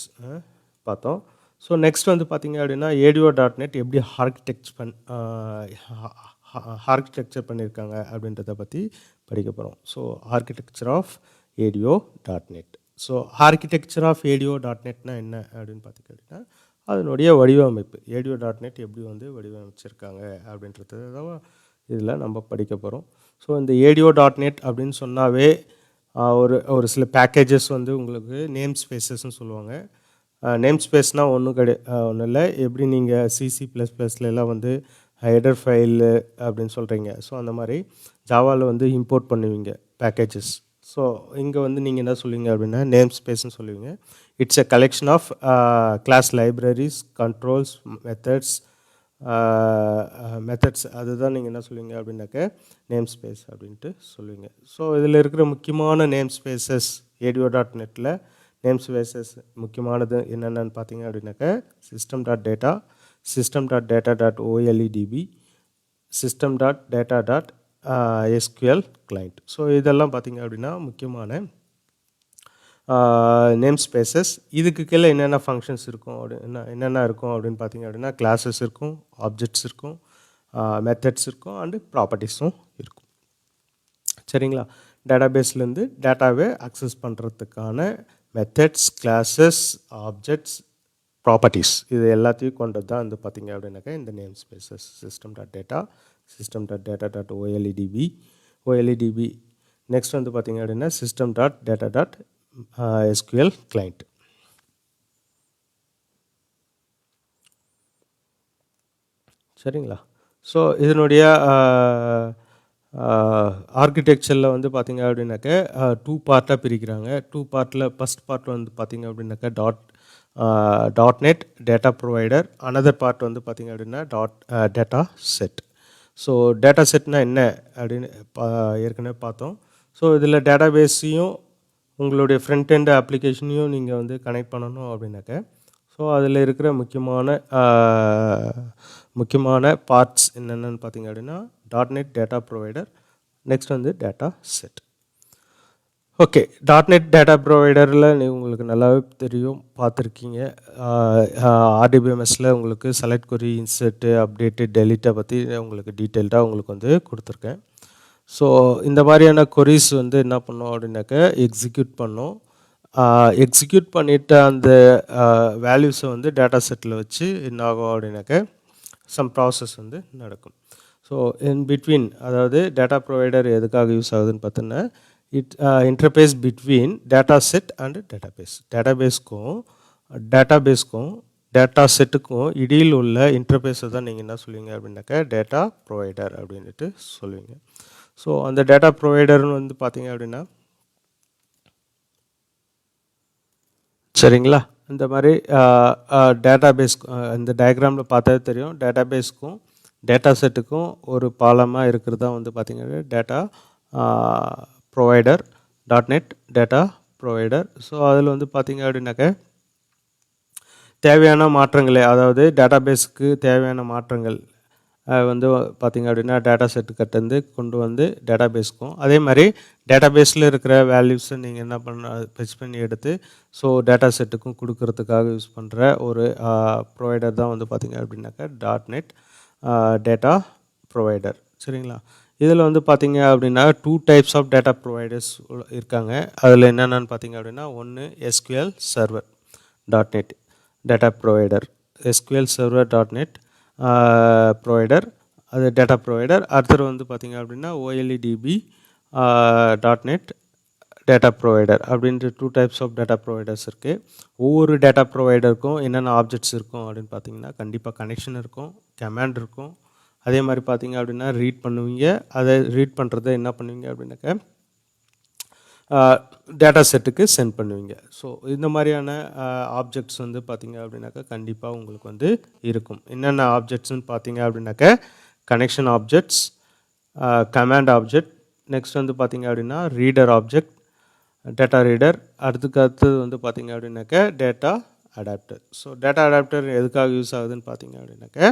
A: பார்த்தோம். ஸோ நெக்ஸ்ட் வந்து பார்த்திங்க அப்படின்னா ADO.NET எப்படி ஆர்கிடெக்சர் பண்ணியிருக்காங்க அப்படின்றத பற்றி படிக்க போகிறோம். So architecture of ADO.NET. So architecture of ADO.NETனா என்ன அப்படின்னு பார்த்திங்க அப்படின்னா அதனுடைய வடிவமைப்பு, ADO.NET எப்படி வந்து வடிவமைச்சிருக்காங்க அப்படின்றது தான் இதில் நம்ம படிக்க போகிறோம். ஸோ இந்த ADO.NET அப்படின்னு சொன்னாவே ஒரு சில பேக்கேஜஸ் வந்து உங்களுக்கு நேம் ஸ்பேஸஸ்ன்னு சொல்லுவாங்க. நேம் ஸ்பேஸ்னால் ஒன்றும் இல்லை, எப்படி நீங்கள் C++லாம் வந்து ஹெடர் ஃபைலு அப்படின்னு சொல்கிறீங்க. ஸோ அந்த மாதிரி ஜாவாவில் வந்து இம்போர்ட் பண்ணுவீங்க பேக்கேஜஸ். ஸோ இங்கே வந்து நீங்கள் என்ன சொல்லுவீங்க அப்படின்னா நேம் ஸ்பேஸ்ன்னு சொல்லுவீங்க. It's a collection of class libraries, controls, methods அதுதான் நீங்கள் என்ன சொல்லுவீங்க அப்படின்னாக்க நேம் ஸ்பேஸ் அப்படின்ட்டு சொல்லுவீங்க. ஸோ இதில் இருக்கிற முக்கியமான நேம் ஸ்பேசஸ் ADO.NETல நேம் ஸ்பேசஸ் முக்கியமானது என்னென்னு பார்த்தீங்க அப்படின்னாக்க system.data, system.data.oledb, system.data.sql client. So இதெல்லாம் பார்த்திங்க அப்படின்னா முக்கியமான நேம் ஸ்பேசஸ். இதுக்கு கீழே என்னென்ன ஃபங்க்ஷன்ஸ் இருக்கும் என்னென்ன இருக்கும் அப்படின்னு பார்த்திங்க அப்படின்னா கிளாஸஸ் இருக்கும், ஆப்ஜெக்ட்ஸ் இருக்கும், மெத்தட்ஸ் இருக்கும், அண்டு ப்ராப்பர்ட்டிஸும் இருக்கும். சரிங்களா? டேட்டாபேஸ்லேருந்து டேட்டாவை அக்சஸ் பண்ணுறதுக்கான மெத்தட்ஸ், கிளாஸஸ், ஆப்ஜெக்ட்ஸ், ப்ராப்பர்ட்டிஸ் இது எல்லாத்தையும் கொண்டது தான் வந்து பார்த்திங்க அப்படின்னாக்கா இந்த name spaces. system.data, system.data.oledb. Next வந்து பார்த்திங்க அப்படின்னா system.data.sql client. சரிங்களா? ஸோ இதனுடைய ஆர்கிடெக்சரில் வந்து பார்த்திங்க அப்படின்னாக்க 2 பார்ட்டாக பிரிக்கிறாங்க. 2 பார்ட்டில் ஃபஸ்ட் பார்ட் வந்து பார்த்திங்க அப்படின்னாக்க .NET data provider, another part வந்து பார்த்திங்க அப்படின்னா டேட்டா செட். ஸோ டேட்டா செட்னால் என்ன அப்படின்னு ஏற்கனவே பார்த்தோம். ஸோ இதில் டேட்டா பேஸையும் உங்களுடைய ஃப்ரண்ட் எண்ட் அப்ளிகேஷனையும் நீங்கள் வந்து கனெக்ட் பண்ணணும் அப்படின்னாக்க ஸோ அதில் இருக்கிற முக்கியமான பார்ட்ஸ் என்னென்னு பார்த்திங்க அப்படின்னா .NET டேட்டா ப்ரொவைடர், நெக்ஸ்ட் வந்து data set. Okay, .NET data ப்ரொவைடரில் உங்களுக்கு நல்லாவே தெரியும், பார்த்துருக்கீங்க. RDBMSல உங்களுக்கு செலக்ட் கொரி, இன்சர்ட்டு, அப்டேட்டு, டெலிட்டை பற்றி உங்களுக்கு டீட்டெயில்டாக உங்களுக்கு வந்து கொடுத்துருக்கேன். ஸோ இந்த மாதிரியான கொரிஸ் வந்து என்ன பண்ணோம் அப்படின்னாக்க எக்ஸிக்யூட் பண்ணோம். எக்ஸிக்யூட் பண்ணிவிட்ட அந்த வேல்யூஸை வந்து டேட்டா செட்டில் வச்சு என்ன ஆகும் அப்படின்னாக்க சம் ப்ராசஸ் வந்து நடக்கும். ஸோ இன் பிட்வீன், அதாவது டேட்டா ப்ரொவைடர் எதுக்காக யூஸ் ஆகுதுன்னு பார்த்தோன்னா, interface between data set and database. டேட்டாபேஸ்க்கும் டேட்டா செட்டுக்கும் இடையில் உள்ள இன்டர்பேஸை தான் நீங்கள் என்ன சொல்லுவீங்க அப்படின்னாக்கா டேட்டா ப்ரொவைடர் அப்படின்ட்டு சொல்லுவீங்க. ஸோ அந்த டேட்டா ப்ரொவைடர்னு வந்து பார்த்தீங்க அப்படின்னா, சரிங்களா, இந்த மாதிரி டேட்டாபேஸ் இந்த டயக்ராமில் பார்த்தாவே தெரியும், டேட்டாபேஸ்க்கும் டேட்டா செட்டுக்கும் ஒரு பாலமாக இருக்கிறது தான் வந்து பார்த்திங்கன்னா data provider, .NET data provider. So அதில் வந்து பார்த்திங்க அப்படின்னாக்க தேவையான மாற்றங்களை, அதாவது டேட்டாபேஸுக்கு தேவையான மாற்றங்கள் வந்து பார்த்திங்க அப்படின்னா டேட்டா செட்டுக்கிட்டேருந்து கொண்டு வந்து டேட்டாபேஸ்க்கும், அதே மாதிரி டேட்டாபேஸில் இருக்கிற வேல்யூஸை நீங்கள் என்ன பண்ண ஃபெச் பண்ணி எடுத்து ஸோ டேட்டா செட்டுக்கும் கொடுக்கறதுக்காக யூஸ் பண்ணுற ஒரு ப்ரொவைடர் தான் வந்து பார்த்திங்க அப்படின்னாக்கா .NET டேட்டா ப்ரொவைடர். சரிங்களா, இதில் வந்து பார்த்திங்க அப்படின்னா 2 டைப்ஸ் ஆஃப் டேட்டா ப்ரொவைடர்ஸ் இருக்காங்க. அதில் என்னென்னு பார்த்திங்க அப்படின்னா, ஒன்று SQL server .NET data provider, SQL server .NET provider, அது டேட்டா ப்ரொவைடர். அடுத்தது வந்து பார்த்திங்க அப்படின்னா OLEDB .NET டேட்டா ப்ரொவைடர் அப்படின்ற 2 டைப்ஸ் ஆஃப் டேட்டா ப்ரொவைடர்ஸ் இருக்குது. ஒவ்வொரு டேட்டா ப்ரொவைடருக்கும் என்னென்ன ஆப்ஜெக்ட்ஸ் இருக்கும் அப்படின்னு பார்த்தீங்கன்னா, கண்டிப்பாக கனெக்ஷன் இருக்கும், கமாண்ட் இருக்கும், அதே மாதிரி பார்த்திங்க அப்படின்னா ரீட் பண்ணுவீங்க. அதை ரீட் பண்ணுறத என்ன பண்ணுவீங்க அப்படின்னாக்கா டேட்டா செட்டுக்கு சென்ட் பண்ணுவீங்க. ஸோ இந்த மாதிரியான ஆப்ஜெக்ட்ஸ் வந்து பார்த்திங்க அப்படின்னாக்கா கண்டிப்பாக உங்களுக்கு வந்து இருக்கும். என்னென்ன ஆப்ஜெக்ட்ஸ்னு பார்த்திங்க அப்படின்னாக்கா connection objects, command object, next வந்து பார்த்திங்க அப்படின்னா ரீடர் ஆப்ஜெக்ட், டேட்டா ரீடர், அடுத்தது வந்து பார்த்திங்க அப்படின்னாக்கா data adapter. So data adapter எதுக்காக யூஸ் ஆகுதுன்னு பார்த்திங்க அப்படின்னாக்கா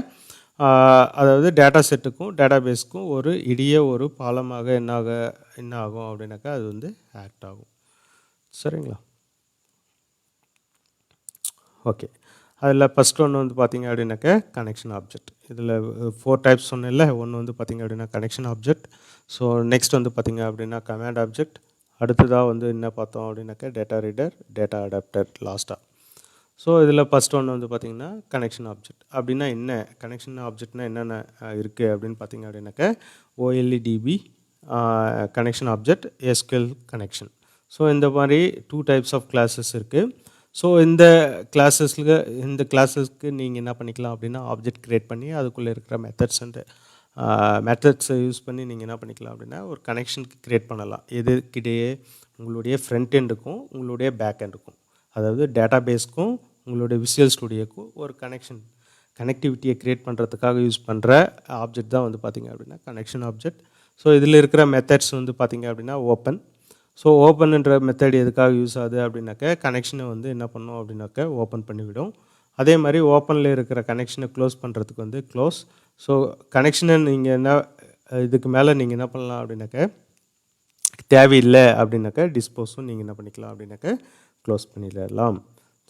A: அதாவது டேட்டா செட்டுக்கும் டேட்டாபேஸ்க்கும் ஒரு இடையே ஒரு பாலமாக என்ன ஆகும் அப்படின்னாக்கா அது வந்து ஆக்ட் ஆகும். சரிங்களா, ஓகே. அதில் ஃபஸ்ட் ஒன்று வந்து பார்த்திங்க அப்படின்னாக்கா கனெக்ஷன் ஆப்ஜெக்ட். இதில் 4 டைப்ஸ் சொன்னேன்ல, ஒன்று வந்து பார்த்திங்க அப்படின்னா கனெக்ஷன் ஆப்ஜெக்ட். ஸோ நெக்ஸ்ட் வந்து பார்த்திங்க அப்படின்னா கமாண்ட் ஆப்ஜெக்ட், அடுத்ததாக வந்து என்ன பார்த்தோம் அப்படின்னாக்கா டேட்டா ரீடர், டேட்டா அடாப்டர் லாஸ்ட்டாக. ஸோ இதில் ஃபஸ்ட் ஒன்று வந்து பார்த்திங்கன்னா கனெக்ஷன் ஆப்ஜெக்ட். அப்படின்னா என்ன கனெக்ஷன் ஆப்ஜெக்ட்னா என்னென்ன இருக்குது அப்படின்னு பார்த்திங்க அப்படின்னாக்கா OLEDB connection object, SQL connection. So இந்த மாதிரி 2 டைப்ஸ் ஆஃப் கிளாஸஸ் இருக்குது. ஸோ இந்த கிளாஸஸ்க்கு நீங்கள் என்ன பண்ணிக்கலாம் அப்படின்னா ஆப்ஜெக்ட் க்ரியேட் பண்ணி அதுக்குள்ளே இருக்கிற மெத்தட்ஸை யூஸ் பண்ணி நீங்கள் என்ன பண்ணிக்கலாம் அப்படின்னா ஒரு கனெக்ஷனுக்கு க்ரியேட் பண்ணலாம். எதுக்கிடையே உங்களுடைய ஃப்ரண்ட் எண்டுக்கும் உங்களுடைய பேக் எண்டுக்கும், அதாவது டேட்டாபேஸ்க்கும் உங்களுடைய விசுவல் ஸ்டுடியோக்கும் ஒரு கனெக்டிவிட்டியை க்ரியேட் பண்ணுறதுக்காக யூஸ் பண்ணுற ஆப்ஜெக்ட் தான் வந்து பார்த்திங்க அப்படின்னா கனெக்ஷன் ஆப்ஜெக்ட். ஸோ இதில் இருக்கிற மெத்தட்ஸ் வந்து பார்த்திங்க அப்படின்னா ஓப்பன். ஸோ ஓப்பன்ன்ற மெத்தட் எதுக்காக யூஸ் ஆகுது அப்படின்னாக்கா கனெக்ஷனை வந்து என்ன பண்ணோம் அப்படின்னாக்கா ஓப்பன் பண்ணிவிடும். அதே மாதிரி ஓப்பனில் இருக்கிற கனெக்ஷனை க்ளோஸ் பண்ணுறதுக்கு வந்து க்ளோஸ். ஸோ கனெக்ஷனை நீங்கள் என்ன இதுக்கு மேலே நீங்கள் என்ன பண்ணலாம் அப்படின்னாக்கா தேவையில்லை அப்படின்னாக்கா டிஸ்போஸும் நீங்கள் என்ன பண்ணிக்கலாம் அப்படின்னாக்கா க்ளோஸ் பண்ணிடலாம்.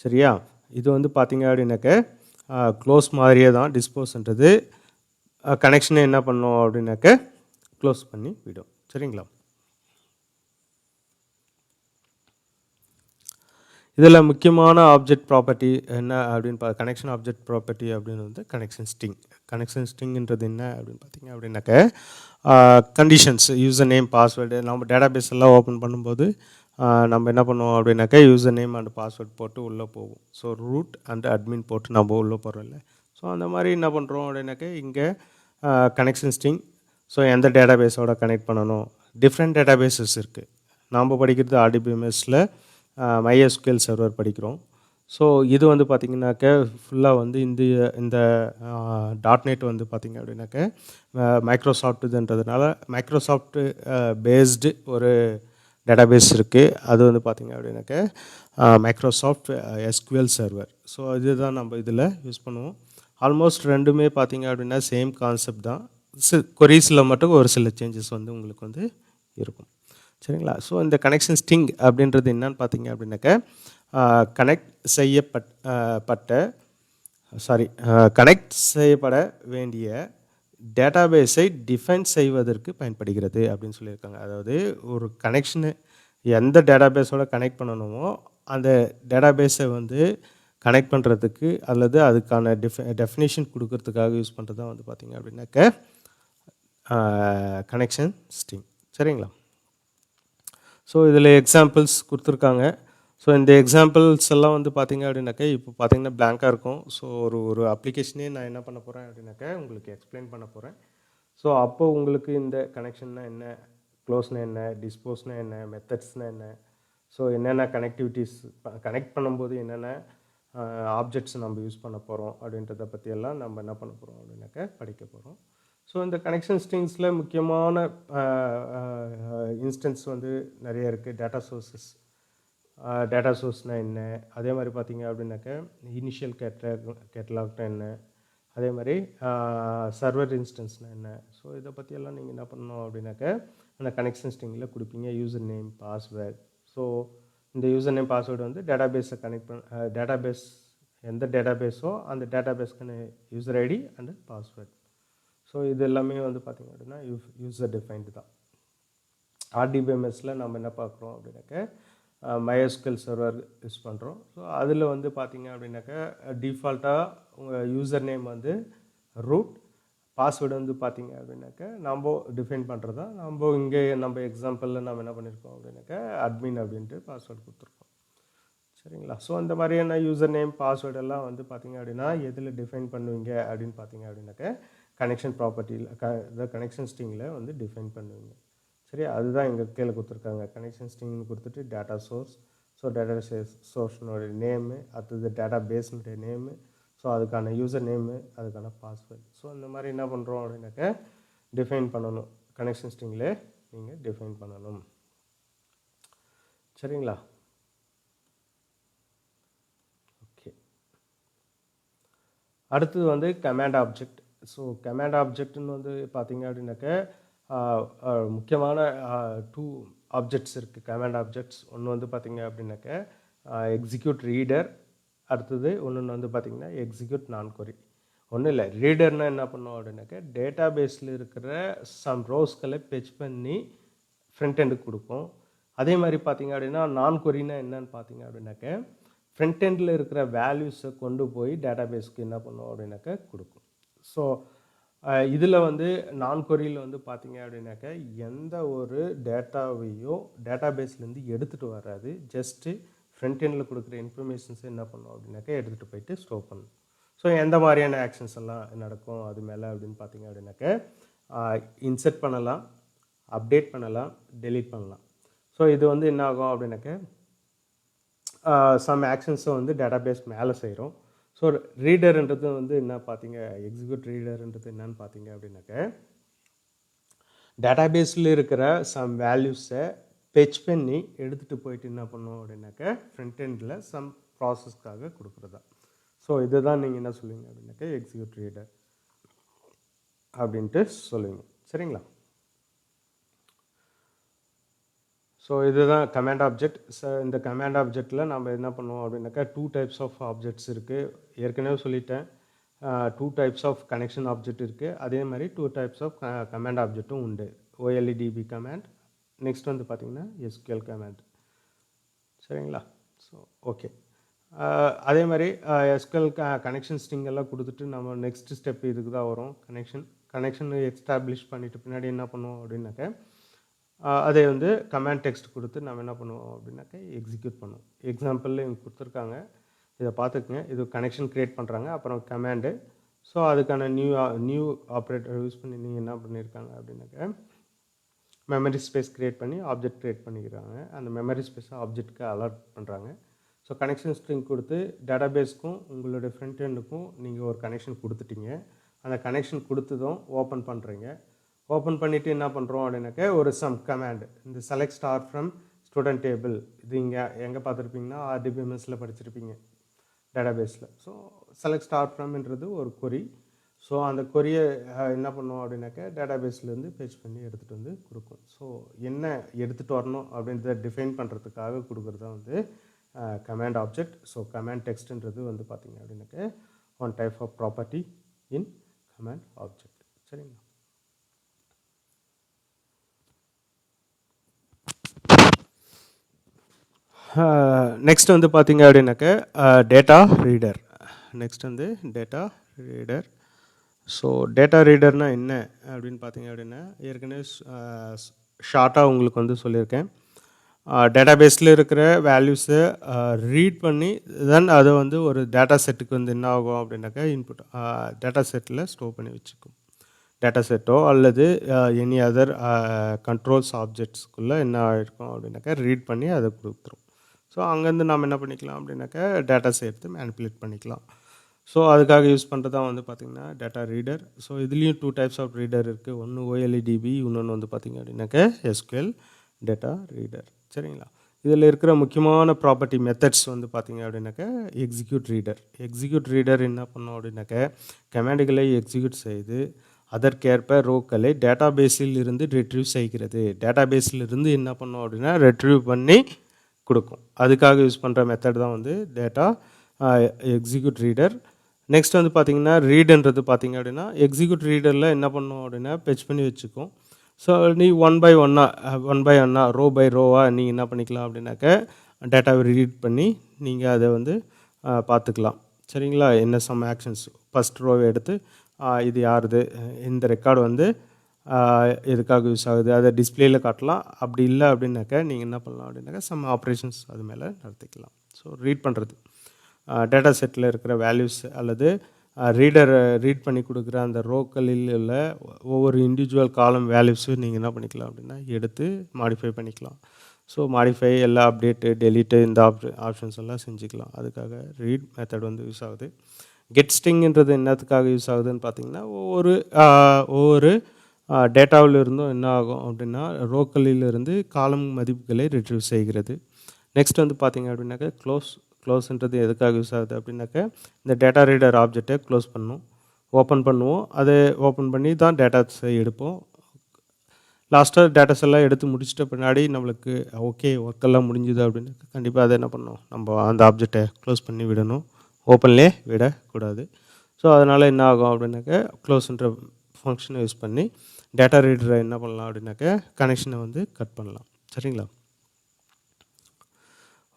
A: சரியா, இது வந்து பார்த்திங்க அப்படின்னாக்கா க்ளோஸ் மாதிரியே தான் டிஸ்போஸ்ன்றது. கனெக்ஷனை என்ன பண்ணோம் அப்படின்னாக்கா க்ளோஸ் பண்ணி விடும். சரிங்களா, இதில் முக்கியமான ஆப்ஜெக்ட் ப்ராப்பர்ட்டி என்ன அப்படின்னு கனெக்ஷன் ஆப்ஜெக்ட் ப்ராப்பர்ட்டி அப்படின்னு வந்து கனெக்ஷன் ஸ்ட்ரிங்ன்றது என்ன அப்படின்னு பார்த்திங்க அப்படின்னாக்கா கண்டிஷன்ஸ், யூசர் நேம், பாஸ்வேர்டு. நம்ம டேட்டாபேஸ் எல்லாம் ஓப்பன் பண்ணும்போது நம்ம என்ன பண்ணுவோம் அப்படின்னாக்கா யூசர் நேம் அண்ட் பாஸ்வேர்ட் போட்டு உள்ளே போவோம். ஸோ ரூட் அண்ட் அட்மின் போட்டு நம்ம உள்ளே போகிறோம்ல. ஸோ அந்த மாதிரி என்ன பண்ணுறோம் அப்படின்னாக்கா இங்கே கனெக்ஷன் ஸ்ட்ரிங். ஸோ எந்த டேட்டாபேஸோட கனெக்ட் பண்ணணும், டிஃப்ரெண்ட் டேட்டாபேஸஸ் இருக்குது. நாம் படிக்கிறது RDBMSல MySQL சர்வர் படிக்கிறோம். ஸோ இது வந்து பார்த்திங்கனாக்கா ஃபுல்லாக வந்து இந்த .NET வந்து பார்த்திங்க அப்படின்னாக்கா மைக்ரோசாஃப்ட் இதுன்றதுனால மைக்ரோசாஃப்ட் பேஸ்டு ஒரு டேட்டாபேஸ் இருக்குது. அது வந்து பார்த்திங்க அப்படின்னாக்கா மைக்ரோசாஃப்ட் SQL சர்வர். ஸோ இதுதான் நம்ம இதில் யூஸ் பண்ணுவோம். ஆல்மோஸ்ட் ரெண்டுமே பார்த்திங்க அப்படின்னா சேம் கான்செப்ட் தான். கொரீஸில் மட்டும் ஒரு சில சேஞ்சஸ் வந்து உங்களுக்கு வந்து இருக்கும். சரிங்களா, ஸோ இந்த கனெக்ஷன் ஸ்ட்ரிங் அப்படின்றது என்னன்னு பார்த்திங்க அப்படின்னாக்கா கனெக்ட் செய்யப்பட வேண்டிய டேட்டாபேஸை டிஃபைன் செய்வதற்கு பயன்படுகிறது அப்படின்னு சொல்லியிருக்காங்க. அதாவது ஒரு கனெக்ஷனு எந்த டேட்டாபேஸோட கனெக்ட் பண்ணணுமோ அந்த டேட்டாபேஸை வந்து கனெக்ட் பண்ணுறதுக்கு அல்லது அதுக்கான டெஃபினேஷன் கொடுக்கறதுக்காக யூஸ் பண்ணுறது தான் வந்து பார்த்திங்க அப்படின்னாக்க கனெக்ஷன் ஸ்ட்ரிங். சரிங்களா? ஸோ இதில் எக்ஸாம்பிள்ஸ் கொடுத்துருக்காங்க. ஸோ இந்த எக்ஸாம்பிள்ஸ் எல்லாம் வந்து பார்த்திங்க அப்படின்னாக்கா இப்போ பார்த்திங்கன்னா பிளாங்காக இருக்கும். ஸோ ஒரு அப்ளிகேஷனே நான் என்ன பண்ண போகிறேன் அப்படின்னாக்கா உங்களுக்கு எக்ஸ்பிளைன் பண்ண போகிறேன். ஸோ அப்போ உங்களுக்கு இந்த கனெக்ஷன்னா என்ன, க்ளோஸ்னால் என்ன, டிஸ்போஸ்னால் என்ன, மெத்தட்ஸ்னால் என்ன, ஸோ என்னென்ன கனெக்டிவிட்டிஸ் கனெக்ட் பண்ணும்போது என்னென்ன ஆப்ஜெக்ட்ஸ் நம்ம யூஸ் பண்ண போகிறோம் அப்படின்றத பற்றியெல்லாம் நம்ம என்ன பண்ண போகிறோம் அப்படின்னாக்கா படிக்க போகிறோம். ஸோ இந்த கனெக்ஷன் ஸ்ட்ரிங்ஸில் முக்கியமான இன்ஸ்டன்ஸ் வந்து நிறைய இருக்குது. டேட்டா சோர்ஸ்னால் என்ன, அதே மாதிரி பார்த்திங்க அப்படின்னாக்கா இனிஷியல் கேட்டலாக்னா என்ன, அதே மாதிரி சர்வர் இன்ஸ்டன்ஸ்னால் என்ன. ஸோ இதை பற்றியெல்லாம் நீங்கள் என்ன பண்ணணும் அப்படின்னாக்கா அந்த கனெக்ஷன் ஸ்ட்ரிங்கில் கொடுப்பீங்க யூசர் நேம், பாஸ்வேர்ட். ஸோ இந்த யூசர் நேம் பாஸ்வேர்டு வந்து டேட்டாபேஸை கனெக்ட் பண்ண டேட்டாபேஸ் எந்த டேட்டாபேஸோ அந்த டேட்டாபேஸ்க்கான user ID and password. So இது எல்லாமே வந்து பார்த்திங்க அப்படின்னா யூசர் டிஃபைன்டு தான். RDBMSல நம்ம என்ன பார்க்குறோம் அப்படின்னாக்கா MySQL சர்வர் யூஸ் பண்ணுறோம். ஸோ அதில் வந்து பார்த்திங்க அப்படின்னாக்கா டிஃபால்ட்டாக உங்கள் யூசர் நேம் வந்து ரூட், பாஸ்வேர்டு வந்து பார்த்திங்க அப்படின்னாக்கா நம்ம டிஃபைன் பண்ணுறதா. நம்ம இங்கே நம்ம எக்ஸாம்பிளில் நம்ம என்ன பண்ணியிருக்கோம் அப்படின்னாக்கா அட்மின் அப்படின்ட்டு பாஸ்வேர்டு கொடுத்துருக்கோம். சரிங்களா? ஸோ அந்த மாதிரியான யூசர் நேம் பாஸ்வேர்டு எல்லாம் வந்து பார்த்திங்க அப்படின்னா எதில் டிஃபைன் பண்ணுவீங்க அப்படின்னு பார்த்திங்க அப்படின்னாக்கா கனெக்ஷன் ப்ராப்பர்ட்டியில் கனெக்ஷன் ஸ்ட்ரிங்கில் வந்து டிஃபைன் பண்ணுவீங்க. சரி, அதுதான் இங்கே கீழே கொடுத்துருக்காங்க. கனெக்ஷன் ஸ்ட்ரிங்னு கொடுத்துட்டு டேட்டா சோர்ஸ், ஸோ டேட்டா சோர்ஸ்னுடைய நேமு, அடுத்தது டேட்டா பேஸ்னுடைய நேமு, ஸோ அதுக்கான யூசர் நேமு, அதுக்கான பாஸ்வேர்டு. ஸோ இந்த மாதிரி என்ன பண்ணுறோம் அப்படின்னாக்க டிஃபைன் பண்ணணும். கனெக்ஷன் ஸ்ட்ரிங்கில் நீங்கள் டிஃபைன் பண்ணணும். சரிங்களா? ஓகே, அடுத்தது வந்து கமாண்ட் ஆப்ஜெக்ட். ஸோ கமாண்ட் ஆப்ஜெக்ட்னு வந்து பார்த்திங்க அப்படின்னாக்க முக்கியமான 2 ஆப்ஜெக்ட்ஸ் இருக்குது கமாண்ட் ஆப்ஜெக்ட்ஸ். ஒன்று வந்து பார்த்திங்க அப்படின்னாக்க எக்ஸிக்யூட் ரீடர், அடுத்தது ஒன்று வந்து பார்த்திங்கன்னா எக்ஸிக்யூட் நான் கொரி. ஒன்றும் இல்லை, ரீடர்னால் என்ன பண்ணோம் அப்படின்னாக்க டேட்டா பேஸில் இருக்கிற சம் ரோஸ்களை பெச் பண்ணி ஃப்ரண்ட் எண்டுக்கு கொடுக்கும். அதே மாதிரி பார்த்திங்க அப்படின்னா நான் கொரினா என்னன்னு பார்த்திங்க அப்படின்னாக்க ஃப்ரண்ட் எண்டில் இருக்கிற வேல்யூஸை கொண்டு போய் டேட்டா பேஸ்க்கு என்ன பண்ணோம் அப்படின்னாக்க கொடுக்கும். ஸோ இதில் வந்து நான் கொரியில் வந்து பார்த்திங்க அப்படின்னாக்க எந்த ஒரு டேட்டாவையோ டேட்டா பேஸ்லேருந்து எடுத்துகிட்டு வராது. ஜஸ்ட்டு ஃப்ரண்ட் எண்டில் கொடுக்குற இன்ஃபர்மேஷன்ஸை என்ன பண்ணோம் அப்படின்னாக்க எடுத்துகிட்டு போயிட்டு ஸ்டோர் பண்ணணும். ஸோ எந்த மாதிரியான ஆக்ஷன்ஸ் எல்லாம் நடக்கும் அது மேலே அப்படின்னு பார்த்திங்க அப்படின்னாக்க இன்சர்ட் பண்ணலாம், அப்டேட் பண்ணலாம், டெலீட் பண்ணலாம். ஸோ இது வந்து என்ன ஆகும் அப்படின்னாக்க சம் ஆக்ஷன்ஸை வந்து டேட்டா பேஸ் மேலே செய்கிறோம். ஸோ ரீடர்ன்றது வந்து என்ன பார்த்தீங்க, எக்ஸிக்யூட் ரீடர்ன்றது என்னன்னு பார்த்தீங்க அப்படின்னாக்க டேட்டாபேஸில் இருக்கிற சம் வேல்யூஸை பெச் பண்ணி எடுத்துகிட்டு போயிட்டு என்ன பண்ணுவோம் அப்படின்னாக்க ஃப்ரண்ட் எண்டில் சம் ப்ராசஸ்க்காக கொடுக்குறதா. ஸோ இதை தான் நீங்கள் என்ன சொல்லுவீங்க அப்படின்னாக்க எக்ஸிக்யூட் ரீடர் அப்படின்ட்டு சொல்லுவீங்க. சரிங்களா? ஸோ இதுதான் கமாண்ட் ஆப்ஜெக்ட். இந்த கமாண்ட் ஆப்ஜெக்டில் நம்ம என்ன பண்ணுவோம் அப்படின்னாக்கா 2 டைப்ஸ் ஆஃப் ஆப்ஜெக்ட்ஸ் இருக்குது. ஏற்கனவே சொல்லிட்டேன், 2 டைப்ஸ் ஆஃப் கனெக்ஷன் ஆப்ஜெக்ட் இருக்குது. அதே மாதிரி 2 டைப்ஸ் ஆஃப் கமாண்ட் ஆப்ஜெக்ட்டும் உண்டு. OLEDB கமாண்ட், நெக்ஸ்ட் வந்து பார்த்திங்கன்னா SQL கமாண்ட். சரிங்களா? ஸோ ஓகே, அதே மாதிரி SQL கனெக்ஷன் ஸ்ட்ரிங் எல்லாம் கொடுத்துட்டு நம்ம நெக்ஸ்ட் ஸ்டெப் இதுக்கு தான் வரும். கனெக்ஷன் எஸ்டாப்ளிஷ் பண்ணிவிட்டு பின்னாடி என்ன பண்ணுவோம் அப்படின்னாக்க அதை வந்து கமாண்ட் டெக்ஸ்ட் கொடுத்து நம்ம என்ன பண்ணுவோம் அப்படின்னாக்க எக்ஸிக்யூட் பண்ணுவோம். எக்ஸாம்பிளில் இவங்க கொடுத்துருக்காங்க, இதை பார்த்துக்குங்க. இது கனெக்ஷன் க்ரியேட் பண்ணுறாங்க, அப்புறம் கமாண்டு. ஸோ அதுக்கான நியூ ஆப்ரேட்டர் யூஸ் பண்ணி நீங்கள் என்ன பண்ணியிருக்காங்க அப்படின்னாக்க மெமரி ஸ்பேஸ் க்ரியேட் பண்ணி ஆப்ஜெக்ட் க்ரியேட் பண்ணிக்கிறாங்க. அந்த மெமரி ஸ்பேஸை ஆப்ஜெக்ட்டுக்கு அலர்ட் பண்ணுறாங்க. ஸோ கனெக்ஷன் ஸ்ட்ரிங் கொடுத்து டேட்டாபேஸ்க்கும் உங்களுடைய ஃப்ரண்ட் எண்டுக்கும் நீங்கள் ஒரு கனெக்ஷன் கொடுத்துட்டீங்க. அந்த கனெக்ஷன் கொடுத்ததும் ஓப்பன் பண்ணுறீங்க. ஓப்பன் பண்ணிவிட்டு என்ன பண்ணுறோம் அப்படின்னாக்க ஒரு சம் கமாண்ட், இந்த select star from student table, இது இங்கே எங்கே பார்த்துருப்பீங்கன்னா RDBMSல படிச்சிருப்பீங்க டேட்டாபேஸில். ஸோ செலக்ட் ஸ்டார் ஃப்ரம்ன்றது ஒரு கொரி. ஸோ அந்த கொரியை என்ன பண்ணுவோம் அப்படின்னாக்க டேட்டாபேஸ்லேருந்து பேஜ் பண்ணி எடுத்துகிட்டு வந்து கொடுக்கும். ஸோ என்ன எடுத்துகிட்டு வரணும் அப்படின்றத டிஃபைன் பண்ணுறதுக்காக கொடுக்குறது தான் வந்து கமாண்ட் ஆப்ஜெக்ட். ஸோ கமாண்ட் டெக்ஸ்ட்ன்றது வந்து பார்த்திங்க அப்படின்னாக்க one type of property in command object. சரிங்களா? நெக்ஸ்ட் வந்து பார்த்தீங்க அப்படின்னாக்க டேட்டா ரீடர். நெக்ஸ்ட் வந்து டேட்டா ரீடர். ஸோ டேட்டா ரீடர்னால் என்ன அப்படின்னு பார்த்தீங்க அப்படின்னா, ஏற்கனவே ஷார்ட்டாக உங்களுக்கு வந்து சொல்லியிருக்கேன். டேட்டாபேஸில் இருக்கிற வேல்யூஸை ரீட் பண்ணி தென் அதை வந்து ஒரு டேட்டா செட்டுக்கு வந்து என்ன ஆகும் அப்படின்னாக்கா இன்புட் டேட்டா செட்டில் ஸ்டோர் பண்ணி வச்சுக்கும். டேட்டா செட்டோ அல்லது எனி அதர் கண்ட்ரோல்ஸ் ஆப்ஜெக்ட்ஸ்குள்ளே என்ன ஆகிருக்கும் அப்படின்னாக்கா ரீட் பண்ணி அதை கொடுத்துரும். ஸோ அங்கேருந்து நாம் என்ன பண்ணிக்கலாம் அப்படின்னாக்கா டேட்டாஸ் எடுத்து மேனிப்புலேட் பண்ணிக்கலாம். ஸோ அதுக்காக யூஸ் பண்ணுறது தான் வந்து பார்த்திங்கன்னா டேட்டா ரீடர். ஸோ இதுலேயும் 2 டைப்ஸ் ஆஃப் ரீடர் இருக்குது. ஒன்று OLEDB, இன்னொன்று வந்து பார்த்திங்க அப்படின்னாக்கா SQL டேட்டா ரீடர். சரிங்களா? இதில் இருக்கிற முக்கியமான ப்ராப்பர்ட்டி மெத்தட்ஸ் வந்து பார்த்திங்க அப்படின்னாக்கா எக்ஸிக்யூட் ரீடர். எக்ஸிக்யூட் ரீடர் என்ன பண்ணோம் அப்படின்னாக்கா கமாண்டுகளை எக்ஸிக்யூட் செய்து அதற்கேற்ப ரோக்களை டேட்டா பேஸில் இருந்து ரெட்ரீவ் செய்கிறது. டேட்டா பேஸில் இருந்து என்ன பண்ணோம் அப்படின்னா ரெட்ரீவ் பண்ணி கொடுக்கும். அதுக்காக யூஸ் பண்ணுற மெத்தட் தான் வந்து டேட்டா எக்ஸிக்யூட் ரீடர். நெக்ஸ்ட் வந்து பார்த்திங்கன்னா ரீடுன்றது பார்த்திங்க அப்படின்னா எக்ஸிக்யூட் ரீடரில் என்ன பண்ணோம் அப்படின்னா பெச் பண்ணி வச்சுக்கும். ஸோ நீ ஒன் பை ஒன்னாக ரோ பை ரோவாக நீங்கள் என்ன பண்ணிக்கலாம் அப்படின்னாக்க டேட்டாவை ரீட் பண்ணி நீங்கள் அதை வந்து பார்த்துக்கலாம். சரிங்களா? என்ன சம் ஆக்ஷன்ஸ் ஃபஸ்ட் ரோவை எடுத்து இது யாருது, இந்த ரெக்கார்டு வந்து எதுக்காக யூஸ் ஆகுது அதை டிஸ்பிளேயில் காட்டலாம். அப்படி இல்லை அப்படின்னாக்கா நீங்கள் என்ன பண்ணலாம் அப்படின்னாக்கா சம் ஆப்ரேஷன்ஸ் அது மேலே நடத்திக்கலாம். ஸோ ரீட் பண்ணுறது டேட்டா செட்டில் இருக்கிற வேல்யூஸ் அல்லது ரீடர் ரீட் பண்ணி கொடுக்குற அந்த ரோக்களில் உள்ள ஒவ்வொரு இண்டிவிஜுவல் காலம் வேல்யூஸும் நீங்கள் என்ன பண்ணிக்கலாம் அப்படின்னா எடுத்து மாடிஃபை பண்ணிக்கலாம். ஸோ மாடிஃபை எல்லா அப்டேட்டு டெலீட்டு இந்த ஆப்ஷன்ஸ் எல்லாம் செஞ்சுக்கலாம். அதுக்காக ரீட் மெத்தட் வந்து யூஸ் ஆகுது. கெட் ஸ்ட்ரிங்ன்றது என்னத்துக்காக யூஸ் ஆகுதுன்னு பார்த்தீங்கன்னா ஒவ்வொரு டேட்டாவில் இருந்தும் என்ன ஆகும் அப்படின்னா ரோக்களிலிருந்து காலம் மதிப்புகளை ரிட்ரீவ் செய்கிறது. நெக்ஸ்ட் வந்து பார்த்திங்க அப்படின்னாக்கா க்ளோஸ்ன்றது எதுக்காக யூஸ் ஆகுது அப்படின்னாக்கா இந்த டேட்டா ரீடர் ஆப்ஜெக்டை க்ளோஸ் ஓப்பன் பண்ணுவோம். அதை ஓப்பன் பண்ணி தான் டேட்டாஸை எடுப்போம். லாஸ்ட்டாக டேட்டாஸ் எல்லாம் எடுத்து முடிச்சிட்ட பின்னாடி நம்மளுக்கு ஓகே ஒர்க்கெல்லாம் முடிஞ்சுது அப்படின்னு கண்டிப்பாக அதை என்ன பண்ணணும், நம்ம அந்த ஆப்ஜெக்டை க்ளோஸ் பண்ணி விடணும், ஓப்பன்லேயே விடக்கூடாது. ஸோ அதனால் என்ன ஆகும் அப்படின்னாக்கா க்ளோஸ்ன்ற ஃபங்க்ஷனை யூஸ் பண்ணி டேட்டா ரீடரை என்ன பண்ணலாம் அப்படின்னாக்கா கனெக்ஷனை வந்து கட் பண்ணலாம். சரிங்களா?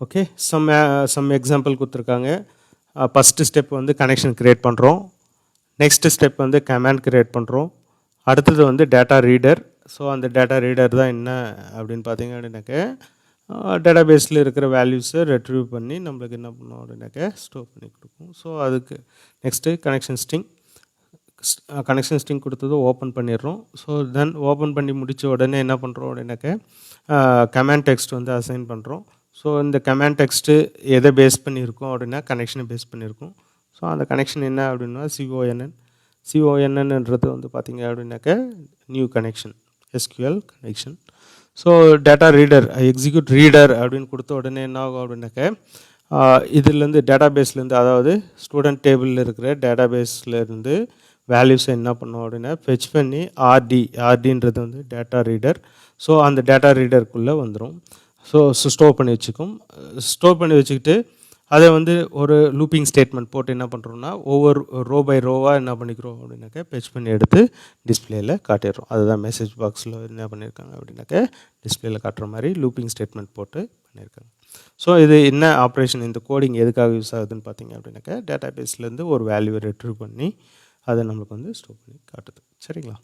A: ஓகே, சம் எக்ஸாம்பிள் கொடுத்துருக்காங்க. ஃபஸ்ட்டு ஸ்டெப் வந்து கனெக்ஷன் க்ரியேட் பண்ணுறோம். நெக்ஸ்ட்டு ஸ்டெப் வந்து கமாண்ட் க்ரியேட் பண்ணுறோம். அடுத்தது வந்து டேட்டா ரீடர். ஸோ அந்த டேட்டா ரீடர் தான் என்ன அப்படின்னு பார்த்தீங்க அப்படின்னாக்க டேட்டா பேஸில் இருக்கிற வேல்யூஸை ரெட்ரீவ் பண்ணி நம்மளுக்கு என்ன பண்ணோம் அப்படின்னாக்க ஸ்டோர் பண்ணி கொடுக்கும். ஸோ அதுக்கு நெக்ஸ்ட்டு கனெக்ஷன் ஸ்ட்ரிங் கொடுத்தது ஓப்பன் பண்ணிடுறோம். ஸோ தென் ஓப்பன் பண்ணி முடித்த உடனே என்ன பண்ணுறோம் அப்படின்னாக்க கமாண்ட் டெக்ஸ்ட் வந்து அசைன் பண்ணுறோம். ஸோ இந்த கமாண்ட் டெக்ஸ்ட்டு எதை பேஸ் பண்ணியிருக்கோம் அப்படின்னா கனெக்ஷனை பேஸ் பண்ணியிருக்கோம். ஸோ அந்த கனெக்ஷன் என்ன அப்படின்னா சிஓஎன்என்ன்றது வந்து பார்த்திங்க அப்படின்னாக்க new connection, SQL connection. So data reader execute reader அப்படின்னு கொடுத்த உடனே என்ன ஆகும் அப்படின்னாக்க இதுலேருந்து டேட்டா பேஸ்லேருந்து, அதாவது ஸ்டூடெண்ட் டேபிளில் இருக்கிற டேட்டா பேஸ்லேருந்து வேல்யூஸை என்ன பண்ணோம் அப்படின்னா ஃபெச் பண்ணி ஆர்டின்றது வந்து டேட்டா ரீடர். ஸோ அந்த டேட்டா ரீடருக்குள்ளே வந்துடும். ஸோ ஸ்டோர் பண்ணி வச்சுக்கிட்டு அதை வந்து ஒரு லூப்பிங் ஸ்டேட்மெண்ட் போட்டு என்ன பண்ணுறோம்னா ஒவ்வொரு ரோ பை ரோவாக என்ன பண்ணிக்கிறோம் அப்படின்னாக்கா ஃபெச் பண்ணி எடுத்து டிஸ்பிளேயில் காட்டிடுறோம். அதுதான் மெசேஜ் பாக்ஸில் என்ன பண்ணியிருக்காங்க அப்படின்னாக்கா டிஸ்பிளேயில் காட்டுற மாதிரி லூப்பிங் ஸ்டேட்மெண்ட் போட்டு பண்ணியிருக்காங்க. ஸோ இது என்ன ஆப்ரேஷன், இந்த கோடிங் எதுக்காக யூஸ் ஆகுதுன்னு பார்த்தீங்க அப்படின்னாக்கா டேட்டா பேஸ்லேருந்து ஒரு வேல்யூவை ரெட்ரீவ் பண்ணி அதை நம்மளுக்கு வந்து ஸ்டோர் பண்ணி காட்டுது. சரிங்களா?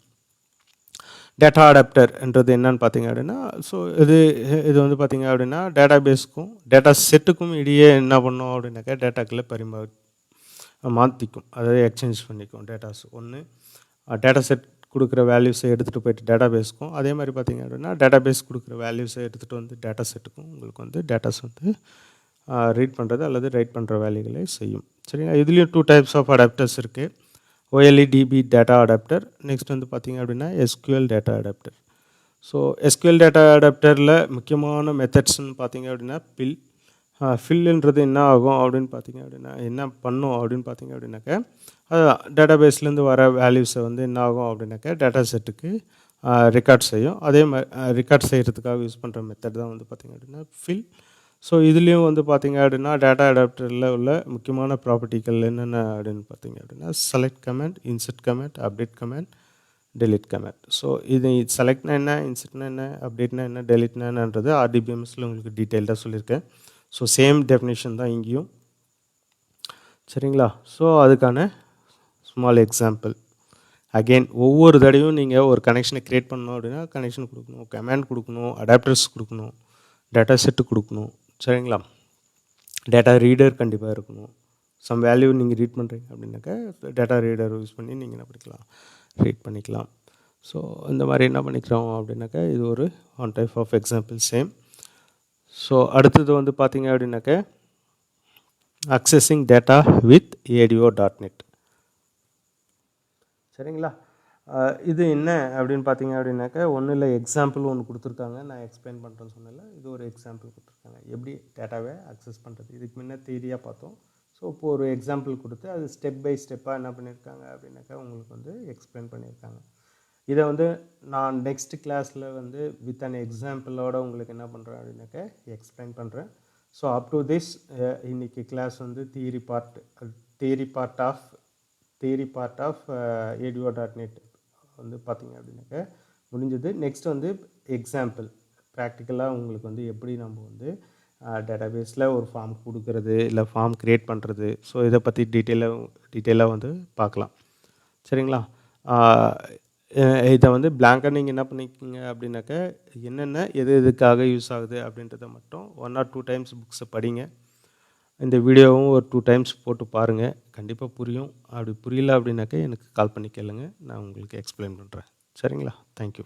A: டேட்டா அடாப்டர்ன்றது என்னன்னு பார்த்தீங்க அப்படின்னா, ஸோ இது வந்து பார்த்திங்க அப்படின்னா டேட்டா பேஸுக்கும் டேட்டா செட்டுக்கும் இடையே என்ன பண்ணோம் அப்படின்னாக்கா டேட்டாக்களை மாற்றிக்கும், அதாவது எக்ஸ்சேஞ்ச் பண்ணிக்கும் டேட்டாஸ். ஒன்று டேட்டா செட் கொடுக்குற வேல்யூஸை எடுத்துகிட்டு போய்ட்டு டேட்டா பேஸுக்கும், அதே மாதிரி பார்த்திங்க அப்படின்னா டேட்டா பேஸ் கொடுக்குற வேல்யூஸை எடுத்துகிட்டு வந்து டேட்டா செட்டுக்கும் உங்களுக்கு வந்து டேட்டாஸ் வந்து ரீட் பண்ணுறது அல்லது ரைட் பண்ணுற வேலைகளை செய்யும். சரிங்களா? இதுலேயும் 2 டைப்ஸ் ஆஃப் அடாப்டர்ஸ் இருக்குது. OLEDB data adapter. நெக்ஸ்ட் வந்து பார்த்திங்க அப்படின்னா SQL data adapter. So SQL data அடாப்டரில் முக்கியமான மெத்தட்ஸ்ன்னு பார்த்திங்க அப்படின்னா ஃபில்லுன்றது என்ன ஆகும் அப்படின்னு பார்த்திங்க அப்படின்னா என்ன பண்ணும் அப்படின்னு பார்த்திங்க அப்படின்னாக்கா அதுதான் டேட்டா பேஸ்லேருந்து வர வேல்யூஸை வந்து என்ன ஆகும் அப்படின்னாக்கா டேட்டா செட்டுக்கு ரெக்கார்ட் செய்யும். அதே மாதிரி ரெக்கார்ட் செய்கிறதுக்காக யூஸ் பண்ணுற மெத்தட் தான் வந்து பார்த்திங்க அப்படின்னா ஃபில். ஸோ இதுலேயும் வந்து பார்த்திங்க அப்படின்னா டேட்டா அடாப்டரில் உள்ள முக்கியமான ப்ராப்பர்ட்டிகள் என்னென்ன அப்படின்னு பார்த்திங்க அப்படின்னா select comment, insert comment, update comment, delete comment. So இது செலக்ட்னா என்ன, இன்சர்ட்னா என்ன, அப்டேட்னா என்ன, டெலிட்னா என்னன்றது RDBMSல உங்களுக்கு டீட்டெயில்டாக சொல்லியிருக்கேன். ஸோ சேம் டெஃபினேஷன் தான் இங்கேயும். சரிங்களா? ஸோ அதுக்கான ஸ்மால் எக்ஸாம்பிள். அகெயின் ஒவ்வொரு தடவையும் நீங்கள் ஒரு கனெக்ஷனை க்ரியேட் பண்ணணும் அப்படின்னா கனெக்ஷன் கொடுக்கணும், கமாண்ட் கொடுக்கணும், அடாப்டர்ஸ் கொடுக்கணும், டேட்டா செட்டு கொடுக்கணும். சரிங்களா? டேட்டா ரீடர் கண்டிப்பாக இருக்கணும். சம் வேல்யூ நீங்கள் ரீட் பண்ணுறீங்க அப்படின்னாக்கா டேட்டா ரீடர் யூஸ் பண்ணி நீங்கள் என்ன பண்ணிக்கலாம், ரீட் பண்ணிக்கலாம். ஸோ இந்த மாதிரி என்ன பண்ணிக்கிறோம் அப்படின்னாக்கா இது ஒரு one type of example same. So அடுத்தது வந்து பார்த்தீங்க அப்படின்னாக்கா அக்சஸிங் டேட்டா வித் ADO.NET. சரிங்களா? இது என்ன அப்படின்னு பார்த்தீங்க அப்படின்னாக்கா ஒன்றும் இல்லை, எக்ஸாம்பிள் ஒன்று கொடுத்துருக்காங்க, நான் எக்ஸ்பிளைன் பண்ணுறேன்னு சொன்னேன்ல, இது ஒரு எக்ஸாம்பிள் கொடுத்துருக்காங்க எப்படி டேட்டாவை அக்சஸ் பண்ணுறது. இதுக்கு முன்னே தியரியாக பார்த்தோம். ஸோ இப்போ ஒரு எக்ஸாம்பிள் கொடுத்து அது ஸ்டெப் பை ஸ்டெப்பாக என்ன பண்ணியிருக்காங்க அப்படின்னாக்கா உங்களுக்கு வந்து எக்ஸ்பிளைன் பண்ணியிருக்காங்க. இதை வந்து நான் நெக்ஸ்ட் கிளாஸில் வந்து வித் அன் எக்ஸாம்பிளோட உங்களுக்கு என்ன பண்ணுறேன் அப்படின்னாக்கா எக்ஸ்பிளைன் பண்ணுறேன். ஸோ அப் டு திஸ் இன்றைக்கி கிளாஸ் வந்து தியரி பார்ட் ஆஃப் ADO.NET வந்து பார்த்திங்க அப்படின்னாக்கா முடிஞ்சது. நெக்ஸ்ட் வந்து எக்ஸாம்பிள் ப்ராக்டிக்கலாக உங்களுக்கு வந்து எப்படி நம்ம வந்து டேட்டாபேஸில் ஒரு ஃபார்ம் கொடுக்கறது இல்லை ஃபார்ம் க்ரியேட் பண்ணுறது, ஸோ இதை பற்றி டீட்டெயிலாக வந்து பார்க்கலாம். சரிங்களா? இதை வந்து பிளாங்காக நீங்கள் என்ன பண்ணிக்கிங்க அப்படின்னாக்கா என்னென்ன எதுக்காக யூஸ் ஆகுது அப்படின்றத மட்டும் 1 or 2 டைம்ஸ் புக்ஸை படிங்க. இந்த வீடியோவும் ஒரு 2 டைம்ஸ் போட்டு பாருங்கள், கண்டிப்பாக புரியும். அப்படி புரியல அப்படின்னாக்கா எனக்கு கால் பண்ணி கேளுங்க, நான் உங்களுக்கு எக்ஸ்பிளைன் பண்ணுறேன். சரிங்களா? தேங்க்யூ.